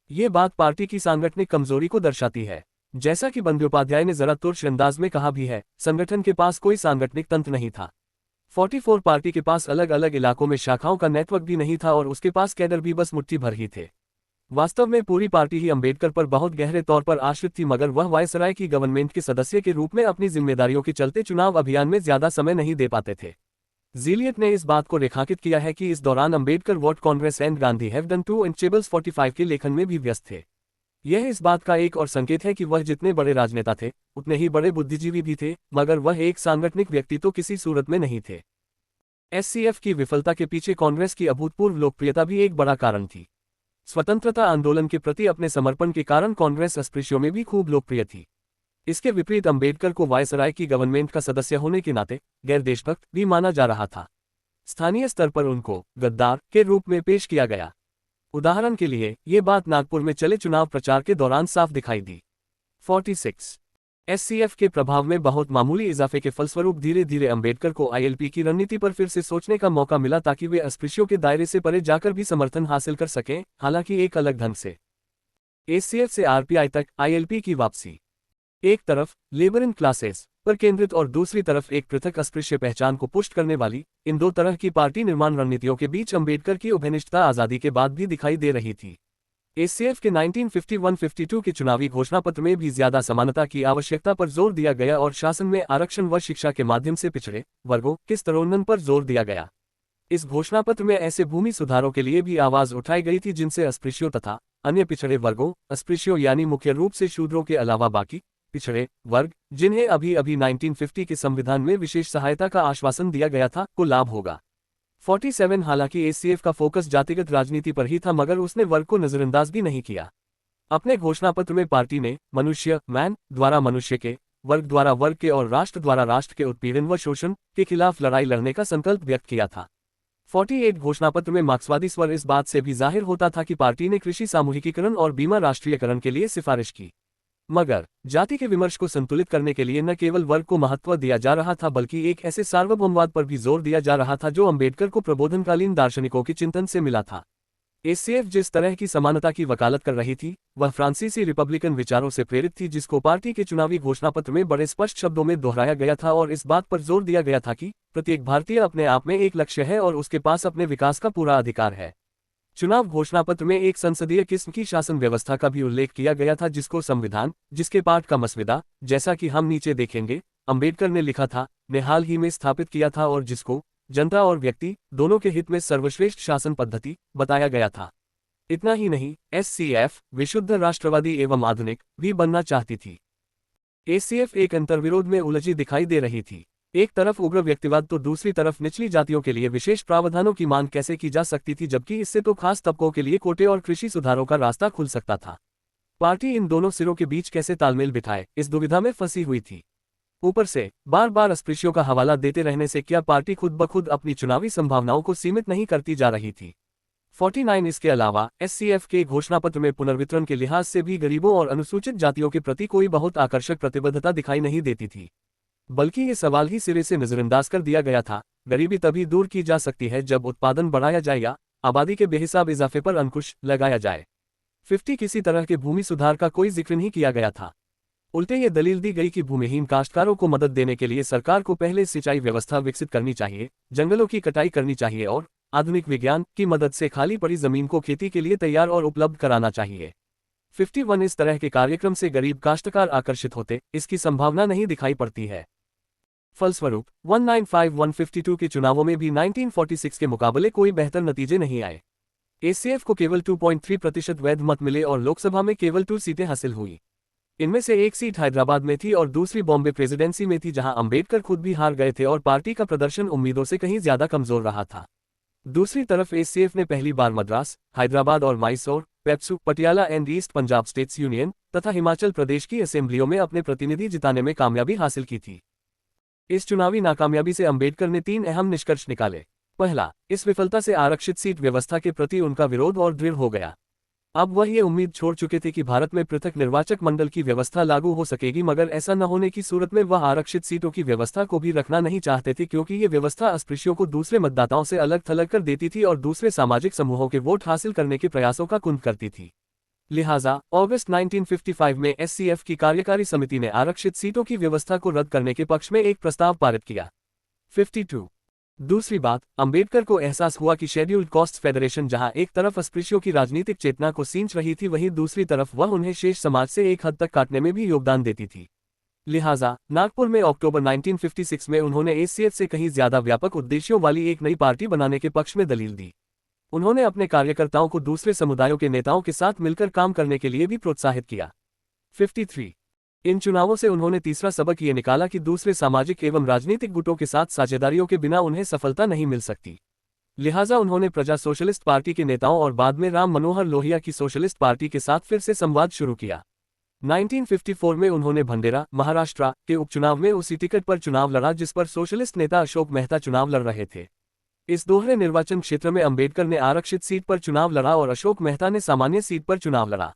ये बात पार्टी की सांगठनिक कमजोरी को दर्शाती है। जैसा कि बंद्योपाध्याय ने जरा तुर्श अंदाज में कहा भी है, संगठन के पास कोई सांगठनिक तंत्र नहीं था। 44 पार्टी के पास अलग अलग इलाकों में शाखाओं का नेटवर्क भी नहीं था और उसके पास कैडर भी बस मुट्ठी भर ही थे। वास्तव में पूरी पार्टी ही अंबेडकर पर बहुत गहरे तौर पर आश्रित थी, मगर वह वायसराय की गवर्नमेंट के सदस्य के रूप में अपनी जिम्मेदारियों के चलते चुनाव अभियान में ज्यादा समय नहीं दे पाते थे। जीलियट ने इस बात को रेखांकित किया है कि इस दौरान Ambedkar what Congress and Gandhi have done to untouchables 45 के लेखन में भी व्यस्त थे। यह इस बात का एक और संकेत है कि वह जितने बड़े राजनेता थे उतने ही बड़े बुद्धिजीवी भी थे, मगर वह एक सांगठनिक व्यक्ति तो किसी सूरत में नहीं थे। एससीएफ की विफलता के पीछे कांग्रेस की अभूतपूर्व लोकप्रियता भी एक बड़ा कारण थी। स्वतंत्रता आंदोलन के प्रति अपने समर्पण के कारण कांग्रेस अस्पृश्यों में भी खूब लोकप्रिय थी। इसके विपरीत अंबेडकर को वायसराय की गवर्नमेंट का सदस्य होने के नाते गैर देशभक्त भी माना जा रहा था। स्थानीय स्तर पर उनको गद्दार के रूप में पेश किया गया। उदाहरण के लिए ये बात नागपुर में चले चुनाव प्रचार के दौरान साफ दिखाई दी। 46 एससीएफ के प्रभाव में बहुत मामूली इजाफे के फलस्वरूप धीरे धीरे अंबेडकर को आईएलपी की रणनीति पर फिर से सोचने का मौका मिला ताकि वे अस्पृश्यों के दायरे से परे जाकर भी समर्थन हासिल कर सकें, हालांकि एक अलग ढंग से। एससीएफ से आरपीआई तक आईएलपी की वापसी। एक तरफ लेबर इन क्लासेस पर केंद्रित और दूसरी तरफ एक पृथक अस्पृश्य पहचान को पुष्ट करने वाली इन दो तरह की पार्टी निर्माण रणनीतियों के बीच अंबेडकर की उभयनिष्ठता आजादी के बाद भी दिखाई दे रही थी। एससीएफ के 1951-52 के चुनावी घोषणापत्र में भी ज्यादा समानता की आवश्यकता पर जोर दिया गया और शासन में आरक्षण व शिक्षा के माध्यम से पिछड़े वर्गों के स्तरोन्नयन पर जोर दिया गया। इस घोषणापत्र में ऐसे भूमि सुधारों के लिए भी आवाज उठाई गई थी जिनसे अस्पृश्यों तथा अन्य पिछड़े वर्गों, अस्पृश्यों यानी मुख्य रूप से शूद्रों के अलावा बाकी पिछड़े वर्ग, जिन्हें अभी अभी 1950 के संविधान में विशेष सहायता का आश्वासन दिया गया था, को लाभ होगा। 47 हालांकि एससीएफ का फोकस जातिगत राजनीति पर ही था, मगर उसने वर्ग को नजरअंदाज भी नहीं किया। अपने घोषणापत्र में पार्टी ने मनुष्य मैन द्वारा मनुष्य के, वर्ग द्वारा वर्ग के और राष्ट्र द्वारा राष्ट्र के उत्पीड़न व शोषण के खिलाफ लड़ाई लड़ने का संकल्प व्यक्त किया था। 48 घोषणापत्र में मार्क्सवादी स्वर इस बात से भी जाहिर होता था कि पार्टी ने कृषि सामूहिकीकरण और बीमा राष्ट्रीयकरण के लिए सिफारिश की। मगर जाति के विमर्श को संतुलित करने के लिए न केवल वर्ग को महत्व दिया जा रहा था बल्कि एक ऐसे सार्वभौमवाद पर भी जोर दिया जा रहा था जो अंबेडकर को प्रबोधनकालीन दार्शनिकों के चिंतन से मिला था। एससीएफ जिस तरह की समानता की वकालत कर रही थी वह फ्रांसीसी रिपब्लिकन विचारों से प्रेरित थी, जिसको पार्टी के चुनावी घोषणापत्र में बड़े स्पष्ट शब्दों में दोहराया गया था और इस बात पर जोर दिया गया था कि प्रत्येक भारतीय अपने आप में एक लक्ष्य है और उसके पास अपने विकास का पूरा अधिकार है। चुनाव घोषणापत्र में एक संसदीय किस्म की शासन व्यवस्था का भी उल्लेख किया गया था, जिसको संविधान, जिसके पाठ का मसविदा, जैसा कि हम नीचे देखेंगे, अंबेडकर ने लिखा था, ने हाल ही में स्थापित किया था और जिसको जनता और व्यक्ति दोनों के हित में सर्वश्रेष्ठ शासन पद्धति बताया गया था। इतना ही नहीं, एससीएफ विशुद्ध राष्ट्रवादी एवं आधुनिक भी बनना चाहती थी। एससीएफ एक अंतर्विरोध में उलझी दिखाई दे रही थी। एक तरफ उग्र व्यक्तिवाद तो दूसरी तरफ निचली जातियों के लिए विशेष प्रावधानों की मांग कैसे की जा सकती थी, जबकि इससे तो खास तबकों के लिए कोटे और कृषि सुधारों का रास्ता खुल सकता था। पार्टी इन दोनों सिरों के बीच कैसे तालमेल बिठाए, इस दुविधा में फंसी हुई थी। ऊपर से बार बार अस्पृश्यों का हवाला देते रहने से क्या पार्टी खुद ब खुद अपनी चुनावी संभावनाओं को सीमित नहीं करती जा रही थी। 49 इसके अलावा एससीएफ के घोषणापत्र में पुनर्वितरण के लिहाज से भी गरीबों और अनुसूचित जातियों के प्रति कोई बहुत आकर्षक प्रतिबद्धता दिखाई नहीं देती थी, बल्कि ये सवाल ही सिरे से नजरअंदाज कर दिया गया था। गरीबी तभी दूर की जा सकती है जब उत्पादन बढ़ाया जाए या आबादी के बेहिसाब इजाफे पर अंकुश लगाया जाए। 50 किसी तरह के भूमि सुधार का कोई जिक्र नहीं किया गया था। उल्टे ये दलील दी गई कि भूमिहीन काश्तकारों को मदद देने के लिए सरकार को पहले सिंचाई व्यवस्था विकसित करनी चाहिए, जंगलों की कटाई करनी चाहिए और आधुनिक विज्ञान की मदद से खाली पड़ी जमीन को खेती के लिए तैयार और उपलब्ध कराना चाहिए। 51 इस तरह के कार्यक्रम से गरीब काश्तकार आकर्षित होते, इसकी संभावना नहीं दिखाई पड़ती है। फलस्वरूप 195-152 के चुनावों में भी 1946 के मुकाबले कोई बेहतर नतीजे नहीं आए। एससीएफ को केवल 2.3% वैध मत मिले और लोकसभा में केवल 2 सीटें हासिल हुई। इनमें से एक सीट हैदराबाद में थी और दूसरी बॉम्बे प्रेसिडेंसी में थी, जहां अंबेडकर खुद भी हार गए थे और पार्टी का प्रदर्शन उम्मीदों से कहीं ज्यादा कमजोर रहा था। दूसरी तरफ एससीएफ ने पहली बार मद्रास, हैदराबाद और Mysore, PEPSU, Patiala and east Punjab states union तथा हिमाचल प्रदेश की असेंबलियों में अपने प्रतिनिधि जिताने में कामयाबी हासिल की थी। इस चुनावी नाकामयाबी से अंबेडकर ने 3 अहम निष्कर्ष निकाले। पहला, इस विफलता से आरक्षित सीट व्यवस्था के प्रति उनका विरोध और दृढ़ हो गया। अब वह ये उम्मीद छोड़ चुके थे कि भारत में पृथक निर्वाचक मंडल की व्यवस्था लागू हो सकेगी, मगर ऐसा न होने की सूरत में वह आरक्षित सीटों की व्यवस्था को भी रखना नहीं चाहते थे, क्योंकि ये व्यवस्था अस्पृश्यों को दूसरे मतदाताओं से अलग थलग कर देती थी और दूसरे सामाजिक समूहों के वोट हासिल करने के प्रयासों का कुंद करती थी। लिहाजा अगस्त 1955 में एससीएफ की कार्यकारी समिति ने आरक्षित सीटों की व्यवस्था को रद्द करने के पक्ष में एक प्रस्ताव पारित किया। 52 दूसरी बात, अंबेडकर को एहसास हुआ कि शेड्यूल्ड कास्ट फेडरेशन जहां एक तरफ अस्पृश्यों की राजनीतिक चेतना को सींच रही थी, वहीं दूसरी तरफ वह उन्हें शेष समाज से एक हद तक काटने में भी योगदान देती थी। लिहाजा नागपुर में अक्टूबर 1956 में उन्होंने एससीएफ से कहीं ज्यादा व्यापक उद्देश्यों वाली एक नई पार्टी बनाने के पक्ष में दलील दी। उन्होंने अपने कार्यकर्ताओं को दूसरे समुदायों के नेताओं के साथ मिलकर काम करने के लिए भी प्रोत्साहित किया। 53 इन चुनावों से उन्होंने तीसरा सबक ये निकाला कि दूसरे सामाजिक एवं राजनीतिक गुटों के साथ साझेदारियों के बिना उन्हें सफलता नहीं मिल सकती। लिहाजा उन्होंने प्रजा सोशलिस्ट पार्टी के नेताओं और बाद में राम मनोहर लोहिया की सोशलिस्ट पार्टी के साथ फिर से संवाद शुरू किया। 1954 में उन्होंने भंडेरा, महाराष्ट्र के उपचुनाव में उसी टिकट पर चुनाव लड़ा जिस पर सोशलिस्ट नेता अशोक मेहता चुनाव लड़ रहे थे। इस दोहरे निर्वाचन क्षेत्र में अंबेडकर ने आरक्षित सीट पर चुनाव लड़ा और अशोक मेहता ने सामान्य सीट पर चुनाव लड़ा।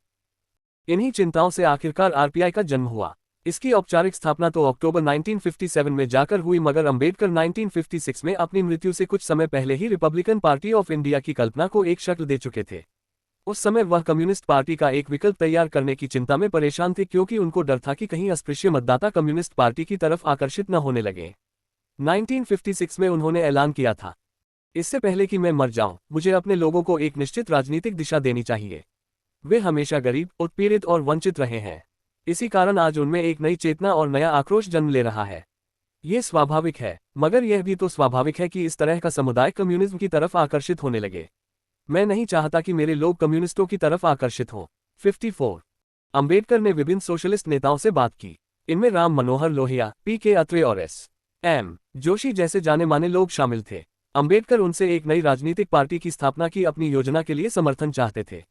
इन्हीं चिंताओं से आखिरकार आरपीआई का जन्म हुआ। इसकी औपचारिक स्थापना तो अक्टूबर 1957 में जाकर हुई, मगर अंबेडकर 1956 में अपनी मृत्यु से कुछ समय पहले ही रिपब्लिकन पार्टी ऑफ इंडिया की कल्पना को एक शक्ल दे चुके थे। उस समय वह कम्युनिस्ट पार्टी का एक विकल्प तैयार करने की चिंता में परेशान थे, क्योंकि उनको डर था कि कहीं अस्पृश्य मतदाता कम्युनिस्ट पार्टी की तरफ आकर्षित न होने लगे। 1956 में उन्होंने ऐलान किया था, इससे पहले कि मैं मर जाऊं, मुझे अपने लोगों को एक निश्चित राजनीतिक दिशा देनी चाहिए। वे हमेशा गरीब, उत्पीड़ित और वंचित रहे हैं। इसी कारण आज उनमें एक नई चेतना और नया आक्रोश जन्म ले रहा है। ये स्वाभाविक है, मगर यह भी तो स्वाभाविक है कि इस तरह का समुदाय कम्युनिज्म की तरफ आकर्षित होने लगे। मैं नहीं चाहता कि मेरे लोग कम्युनिस्टों की तरफ आकर्षित हों। 54 अंबेडकर ने विभिन्न सोशलिस्ट नेताओं से बात की। इनमें राम मनोहर लोहिया, पी.के. अत्रे और एस.एम. जोशी जैसे जाने माने लोग शामिल थे। अंबेडकर उनसे एक नई राजनीतिक पार्टी की स्थापना की अपनी योजना के लिए समर्थन चाहते थे।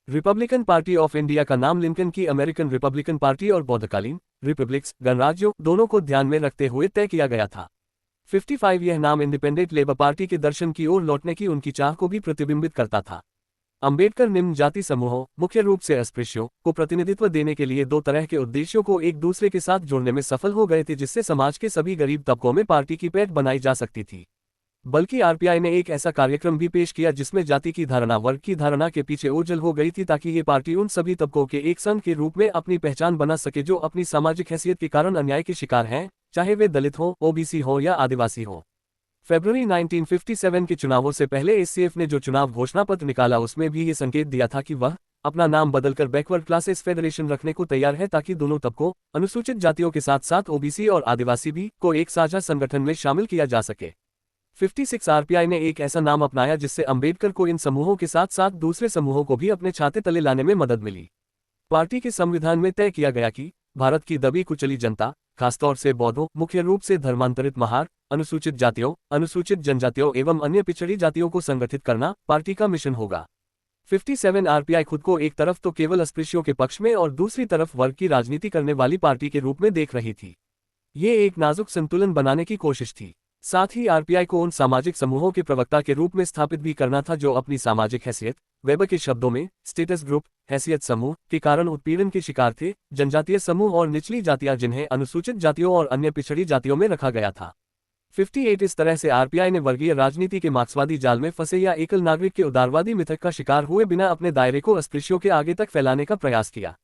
रिपब्लिकन पार्टी ऑफ इंडिया का नाम लिंकन की अमेरिकन रिपब्लिकन पार्टी और बौद्धकालीन रिपब्लिक्स गणराज्यों दोनों को ध्यान में रखते हुए तय किया गया था। 55 यह नाम इंडिपेंडेंट लेबर पार्टी के दर्शन की ओर लौटने की उनकी चाह को भी प्रतिबिंबित करता था। अंबेडकर निम्न जाति समूहों, मुख्य रूप से अस्पृश्यों, को प्रतिनिधित्व देने के लिए दो तरह के उद्देश्यों को एक दूसरे के साथ जोड़ने में सफल हो गए थे, जिससे समाज के सभी गरीब तबकों में पार्टी की पैठ बनाई जा सकती थी। बल्कि आरपीआई ने एक ऐसा कार्यक्रम भी पेश किया जिसमें जाति की धारणा वर्ग की धारणा के पीछे ओझल हो गई थी, ताकि ये पार्टी उन सभी तबकों के एक संघ के रूप में अपनी पहचान बना सके जो अपनी सामाजिक हैसियत के कारण अन्याय के शिकार हैं, चाहे वे दलित हो, ओबीसी हो या आदिवासी हो। फरवरी 1957 के चुनावों से पहले एससीएफ ने जो चुनाव घोषणा पत्र निकाला उसमें भी ये संकेत दिया था कि वह अपना नाम बदलकर बैकवर्ड क्लासेस फेडरेशन रखने को तैयार है, ताकि दोनों तबकों, अनुसूचित जातियों के साथ साथ ओबीसी और आदिवासी भी को एक साझा संगठन में शामिल किया जा सके। 56 आरपीआई ने एक ऐसा नाम अपनाया जिससे अंबेडकर को इन समूहों के साथ साथ दूसरे समूहों को भी अपने छाते तले लाने में मदद मिली। पार्टी के संविधान में तय किया गया कि भारत की दबी कुचली जनता, खासतौर से बौद्धों, मुख्य रूप से धर्मांतरित महार, अनुसूचित जातियों, अनुसूचित जनजातियों एवं अन्य पिछड़ी जातियों को संगठित करना पार्टी का मिशन होगा। 57 आरपीआई खुद को एक तरफ तो केवल अस्पृश्यों के पक्ष में और दूसरी तरफ वर्ग की राजनीति करने वाली पार्टी के रूप में देख रही थी। ये एक नाजुक संतुलन बनाने की कोशिश थी। साथ ही आरपीआई को उन सामाजिक समूहों के प्रवक्ता के रूप में स्थापित भी करना था जो अपनी सामाजिक हैसियत, वेबर के शब्दों में स्टेटस ग्रुप, हैसियत समूह के कारण उत्पीड़न के शिकार थे, जनजातीय समूह और निचली जातियां जिन्हें अनुसूचित जातियों और अन्य पिछड़ी जातियों में रखा गया था। 58 इस तरह से आरपीआई ने वर्गीय राजनीति के मार्क्सवादी जाल में फंसे या एकल नागरिक के उदारवादी मिथक का शिकार हुए बिना अपने दायरे को अस्पृश्यों के आगे तक फैलाने का प्रयास किया।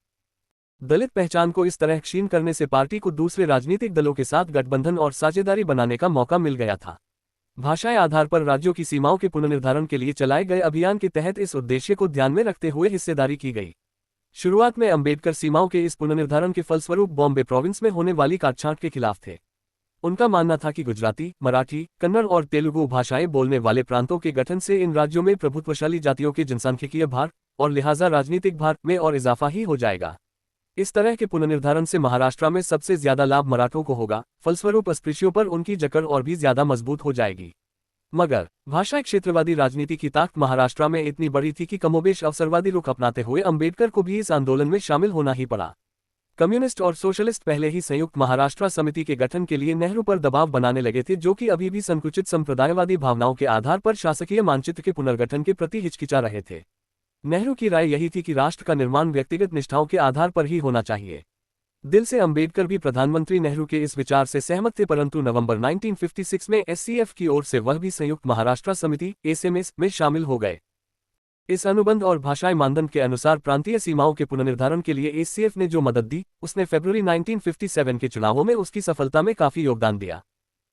दलित पहचान को इस तरह क्षीण करने से पार्टी को दूसरे राजनीतिक दलों के साथ गठबंधन और साझेदारी बनाने का मौका मिल गया था। भाषाई आधार पर राज्यों की सीमाओं के पुनर्निर्धारण के लिए चलाए गए अभियान के तहत इस उद्देश्य को ध्यान में रखते हुए हिस्सेदारी की गई। शुरुआत में अंबेडकर सीमाओं के इस पुनर्निर्धारण के फलस्वरूप बॉम्बे प्रोविंस में होने वाली काटछांट के खिलाफ थे। उनका मानना था कि गुजराती, मराठी, कन्नड़ और तेलुगु भाषाएं बोलने वाले प्रांतों के गठन से इन राज्यों में प्रभुत्वशाली जातियों के जनसांख्यिकीय भार और लिहाजा राजनीतिक भार में और इजाफा ही हो जाएगा। इस तरह के पुनर्निर्धारण से महाराष्ट्र में सबसे ज्यादा लाभ मराठों को होगा, फलस्वरूप अस्पृश्यों पर उनकी जकड़ और भी ज्यादा मजबूत हो जाएगी। मगर भाषा क्षेत्रवादी राजनीति की ताकत महाराष्ट्र में इतनी बड़ी थी कि कमोबेश अवसरवादी रुख अपनाते हुए अंबेडकर को भी इस आंदोलन में शामिल होना ही पड़ा। कम्युनिस्ट और सोशलिस्ट पहले ही संयुक्त महाराष्ट्र समिति के गठन के लिए नेहरू पर दबाव बनाने लगे थे, जो कि अभी भी संकुचित संप्रदायवादी भावनाओं के आधार पर शासकीय मानचित्र के पुनर्गठन के प्रति हिचकिचा रहे थे। नेहरू की राय यही थी कि राष्ट्र का निर्माण व्यक्तिगत निष्ठाओं के आधार पर ही होना चाहिए। दिल से अंबेडकर भी प्रधानमंत्री नेहरू के इस विचार से सहमत थे, परंतु नवंबर 1956 में एससीएफ की ओर से वह भी संयुक्त महाराष्ट्र समिति एसएमएस में शामिल हो गए। इस अनुबंध और भाषाई मानदंड के अनुसार प्रांतीय सीमाओं के पुनर्निर्धारण के लिए एससीएफ ने जो मदद दी, उसने फरवरी 1957 के चुनावों में उसकी सफलता में काफी योगदान दिया।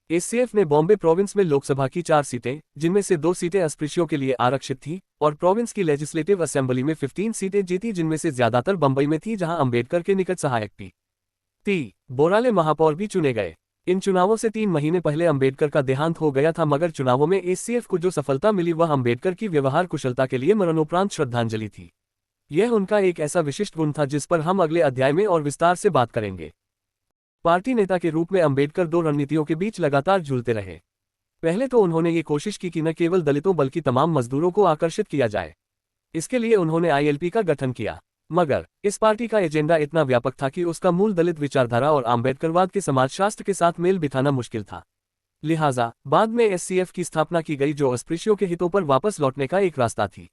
एससीएफ ने बॉम्बे प्रोविंस में लोकसभा की 4 सीटें, जिनमें से 2 सीटें अस्पृश्यों के लिए आरक्षित थीं, और प्रोविंस की लेजिस्लेटिव असेंबली में 15 सीटें जीती, जिनमें से ज्यादातर बंबई में थी, जहां अंबेडकर के निकट सहायक पी.टी. बोराले महापौर भी चुने गए। इन चुनावों से 3 महीने पहले अंबेडकर का देहांत हो गया था, मगर चुनावों में एससीएफ को जो सफलता मिली वह अंबेडकर की व्यवहार कुशलता के लिए मरणोपरांत श्रद्धांजलि थी। यह उनका एक ऐसा विशिष्ट गुण था जिस पर हम अगले अध्याय में और विस्तार से बात करेंगे। पार्टी नेता के रूप में अंबेडकर 2 रणनीतियों के बीच लगातार झूलते रहे। पहले तो उन्होंने ये कोशिश की कि न केवल दलितों बल्कि तमाम मजदूरों को आकर्षित किया जाए। इसके लिए उन्होंने आईएलपी का गठन किया, मगर इस पार्टी का एजेंडा इतना व्यापक था कि उसका मूल दलित विचारधारा और आम्बेडकरवाद के समाजशास्त्र के साथ मेल बिठाना मुश्किल था। लिहाजा बाद में एससीएफ की स्थापना की गई, जो अस्पृश्यों के हितों पर वापस लौटने का एक रास्ता थी।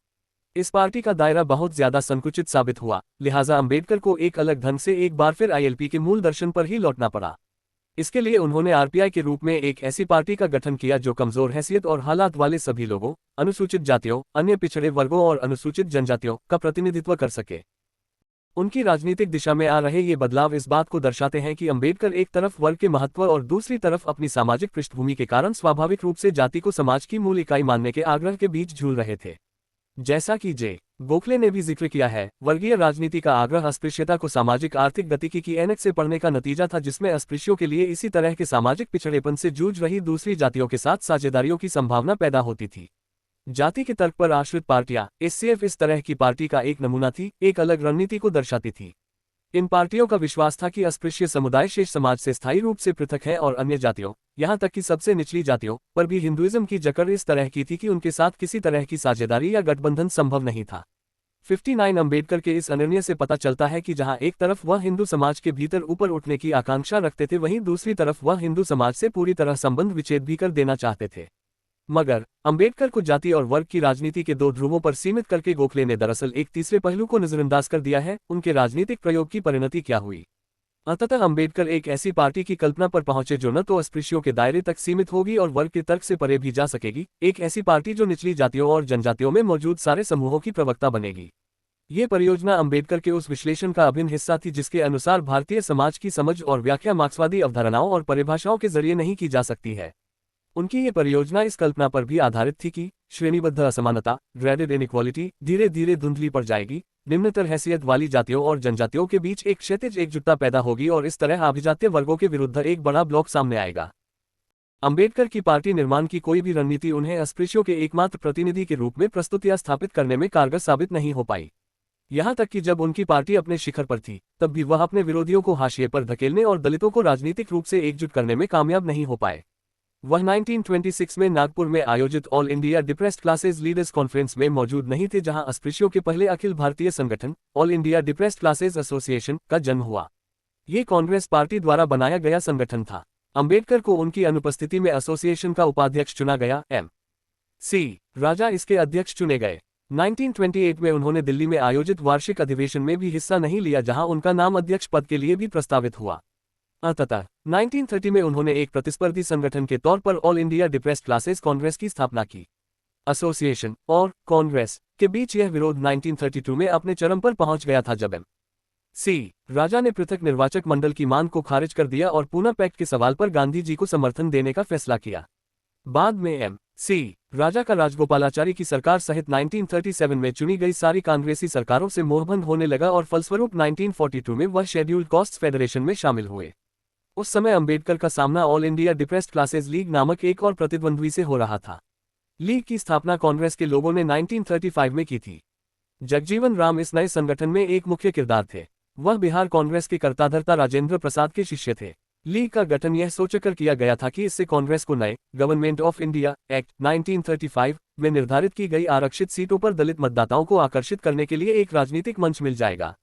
इस पार्टी का दायरा बहुत ज्यादा संकुचित साबित हुआ, लिहाजा अंबेडकर को एक अलग ढंग से एक बार फिर आईएलपी के मूल दर्शन पर ही लौटना पड़ा। इसके लिए उन्होंने आरपीआई के रूप में एक ऐसी पार्टी का गठन किया जो कमजोर हैसियत और हालात वाले सभी लोगों, अनुसूचित जातियों, अन्य पिछड़े वर्गों और अनुसूचित जनजातियों का प्रतिनिधित्व कर सके। उनकी राजनीतिक दिशा में आ रहे ये बदलाव इस बात को दर्शाते हैं कि अंबेडकर एक तरफ वर्ग के महत्व और दूसरी तरफ अपनी सामाजिक पृष्ठभूमि के कारण स्वाभाविक रूप से जाति को समाज की मूल इकाई मानने के आग्रह के बीच झूल रहे थे। जैसा कि जे. गोखले ने भी जिक्र किया है, वर्गीय राजनीति का आग्रह अस्पृश्यता को सामाजिक आर्थिक गतिकी की ऐनक से पढ़ने का नतीजा था, जिसमें अस्पृश्यों के लिए इसी तरह के सामाजिक पिछड़ेपन से जूझ रही दूसरी जातियों के साथ साझेदारियों की संभावना पैदा होती थी। जाति के तर्क पर आश्रित पार्टियां, एससीएफ इस तरह की पार्टी का एक नमूना थी, एक अलग रणनीति को दर्शाती थी। इन पार्टियों का विश्वास था कि अस्पृश्य समुदाय शेष समाज से स्थायी रूप से पृथक है और अन्य जातियों, यहां तक कि सबसे निचली जातियों पर भी हिंदुइज्म की जकड़ इस तरह की थी कि उनके साथ किसी तरह की साझेदारी या गठबंधन संभव नहीं था। 59 अंबेडकर के इस अनिर्णय से पता चलता है कि जहां एक तरफ वह हिंदू समाज के भीतर ऊपर उठने की आकांक्षा रखते थे, वहीं दूसरी तरफ वह हिंदू समाज से पूरी तरह संबंध विच्छेद भी कर देना चाहते थे। मगर अंबेडकर को जाति और वर्ग की राजनीति के 2 ध्रुवों पर सीमित करके गोखले ने दरअसल एक तीसरे पहलू को नजरअंदाज कर दिया है, उनके राजनीतिक प्रयोग की परिणति क्या हुई। अंततः अंबेडकर एक ऐसी पार्टी की कल्पना पर पहुंचे जो न तो अस्पृश्यों के दायरे तक सीमित होगी और वर्ग के तर्क से परे भी जा सकेगी, एक ऐसी पार्टी जो निचली जातियों और जनजातियों में मौजूद सारे समूहों की प्रवक्ता बनेगी। ये परियोजना अंबेडकर के उस विश्लेषण का अभिन्न हिस्सा थी जिसके अनुसार भारतीय समाज की समझ और व्याख्या मार्क्सवादी अवधारणाओं और परिभाषाओं के जरिए नहीं की जा सकती है। उनकी ये परियोजना इस कल्पना पर भी आधारित थी कि श्रेणीबद्ध असमानता, ग्रेडेड इनइक्वालिटी, धीरे धीरे धुंधली पड़ जाएगी, निम्नतर हैसियत वाली जातियों और जनजातियों के बीच एक क्षैतिज एकजुटता पैदा होगी और इस तरह अभिजात्य वर्गों के विरुद्ध एक बड़ा ब्लॉक सामने आएगा। अंबेडकर की पार्टी निर्माण की कोई भी रणनीति उन्हें अस्पृश्यों के एकमात्र प्रतिनिधि के रूप में प्रस्तुत या स्थापित करने में कारगर साबित नहीं हो पाई। यहां तक कि जब उनकी पार्टी अपने शिखर पर थी, तब भी वह अपने विरोधियों को हाशिए पर धकेलने और दलितों को राजनीतिक रूप से एकजुट करने में कामयाब नहीं हो पाए। वह 1926 में नागपुर में आयोजित all India depressed classes leaders conference में मौजूद नहीं थे, जहां अस्पृश्यों के पहले अखिल भारतीय संगठन all India depressed classes association का जन्म हुआ। ये कांग्रेस पार्टी द्वारा बनाया गया संगठन था। अंबेडकर को उनकी अनुपस्थिति में एसोसिएशन का उपाध्यक्ष चुना गया। M.C. राजा इसके अध्यक्ष चुने गए। 1928 में उन्होंने दिल्ली में आयोजित वार्षिक अधिवेशन में भी हिस्सा नहीं लिया, जहां उनका नाम अध्यक्ष पद के लिए भी प्रस्तावित हुआ। अंततः 1930 में उन्होंने एक प्रतिस्पर्धी संगठन के तौर पर all India depressed classes Congress की स्थापना की। एसोसिएशन और कांग्रेस के बीच यह विरोध 1932 में अपने चरम पर पहुंच गया था, जब M.C. राजा ने पृथक निर्वाचक मंडल की मांग को खारिज कर दिया और पूना पैक्ट के सवाल पर गांधी जी को समर्थन देने का फैसला किया। बाद में M.C. राजा का राजगोपालाचारी की सरकार सहित 1937 में चुनी गई सारी कांग्रेसी सरकारों से मोहभंग होने लगा और फलस्वरूप 1942 में वह शेड्यूल्ड कास्ट्स फेडरेशन में शामिल हुए। उस समय अंबेडकर का सामना all India depressed classes league नामक एक और प्रतिद्वंद्वी से हो रहा था। लीग की स्थापना कांग्रेस के लोगों ने 1935 में की थी। जगजीवन राम इस नए संगठन में एक मुख्य किरदार थे। वह बिहार कांग्रेस के कर्ताधर्ता राजेंद्र प्रसाद के शिष्य थे। लीग का गठन यह सोचकर किया गया था कि इससे कांग्रेस को नए गवर्नमेंट ऑफ इंडिया एक्ट 1935 में निर्धारित की गई आरक्षित सीटों पर दलित मतदाताओं को आकर्षित करने के लिए एक राजनीतिक मंच मिल जाएगा।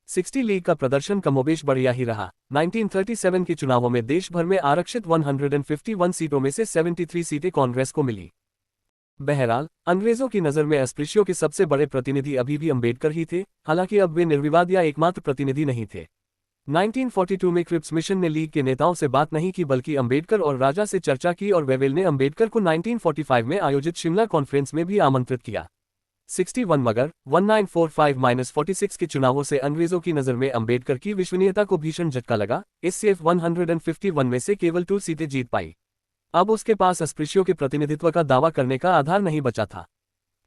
60 लीग का प्रदर्शन कमोबेश बढ़िया ही रहा। 1937 के चुनावों में देश भर में आरक्षित 151 सीटों में से 73 सीटें कांग्रेस को मिली। बहरहाल अंग्रेजों की नज़र में अस्पृश्यों के सबसे बड़े प्रतिनिधि अभी भी अंबेडकर ही थे, हालांकि अब वे निर्विवाद या एकमात्र प्रतिनिधि नहीं थे। 1942 में क्रिप्स मिशन ने लीग के नेताओं से बात नहीं की, बल्कि अंबेडकर और राजा से चर्चा की और वेवेल ने अंबेडकर को 1945 में आयोजित शिमला कॉन्फ्रेंस में भी आमंत्रित किया। 61 मगर 1945-46 के चुनावों से अंग्रेजों की नज़र में अंबेडकर की विश्वसनीयता को भीषण झटका लगा। एससीएफ 151 में से केवल 2 सीटें जीत पाई। अब उसके पास अस्पृश्यों के प्रतिनिधित्व का दावा करने का आधार नहीं बचा था।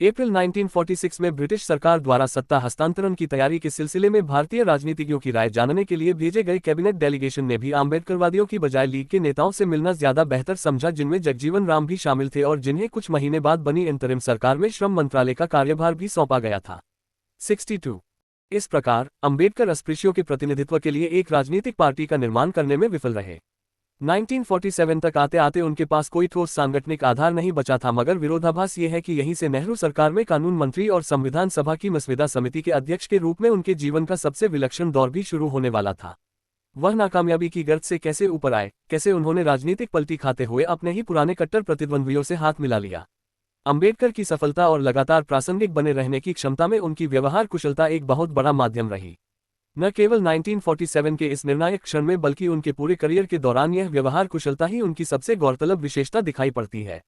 अप्रैल 1946 में ब्रिटिश सरकार द्वारा सत्ता हस्तांतरण की तैयारी के सिलसिले में भारतीय राजनीतिज्ञों की राय जानने के लिए भेजे गए कैबिनेट डेलीगेशन ने भी आंबेडकरवादियों की बजाय लीग के नेताओं से मिलना ज्यादा बेहतर समझा, जिनमें जगजीवन राम भी शामिल थे और जिन्हें कुछ महीने बाद बनी इंतरिम सरकार में श्रम मंत्रालय का कार्यभार भी सौंपा गया था। 62 इस प्रकार अंबेडकर अस्पृश्यों के प्रतिनिधित्व के लिए एक राजनीतिक पार्टी का निर्माण करने में विफल रहे। 1947 तक आते आते उनके पास कोई ठोस सांगठनिक आधार नहीं बचा था, मगर विरोधाभास ये है कि यहीं से नेहरू सरकार में कानून मंत्री और संविधान सभा की मसविदा समिति के अध्यक्ष के रूप में उनके जीवन का सबसे विलक्षण दौर भी शुरू होने वाला था। वह नाकामयाबी की गर्त से कैसे ऊपर आए, कैसे उन्होंने राजनीतिक पलटी खाते हुए अपने ही पुराने कट्टर प्रतिद्वंद्वियों से हाथ मिला लिया। अंबेडकर की सफलता और लगातार प्रासंगिक बने रहने की क्षमता में उनकी व्यवहार कुशलता एक बहुत बड़ा माध्यम रही। न केवल 1947 के इस निर्णायक क्षण में बल्कि उनके पूरे करियर के दौरान यह व्यवहार कुशलता ही उनकी सबसे गौरतलब विशेषता दिखाई पड़ती है।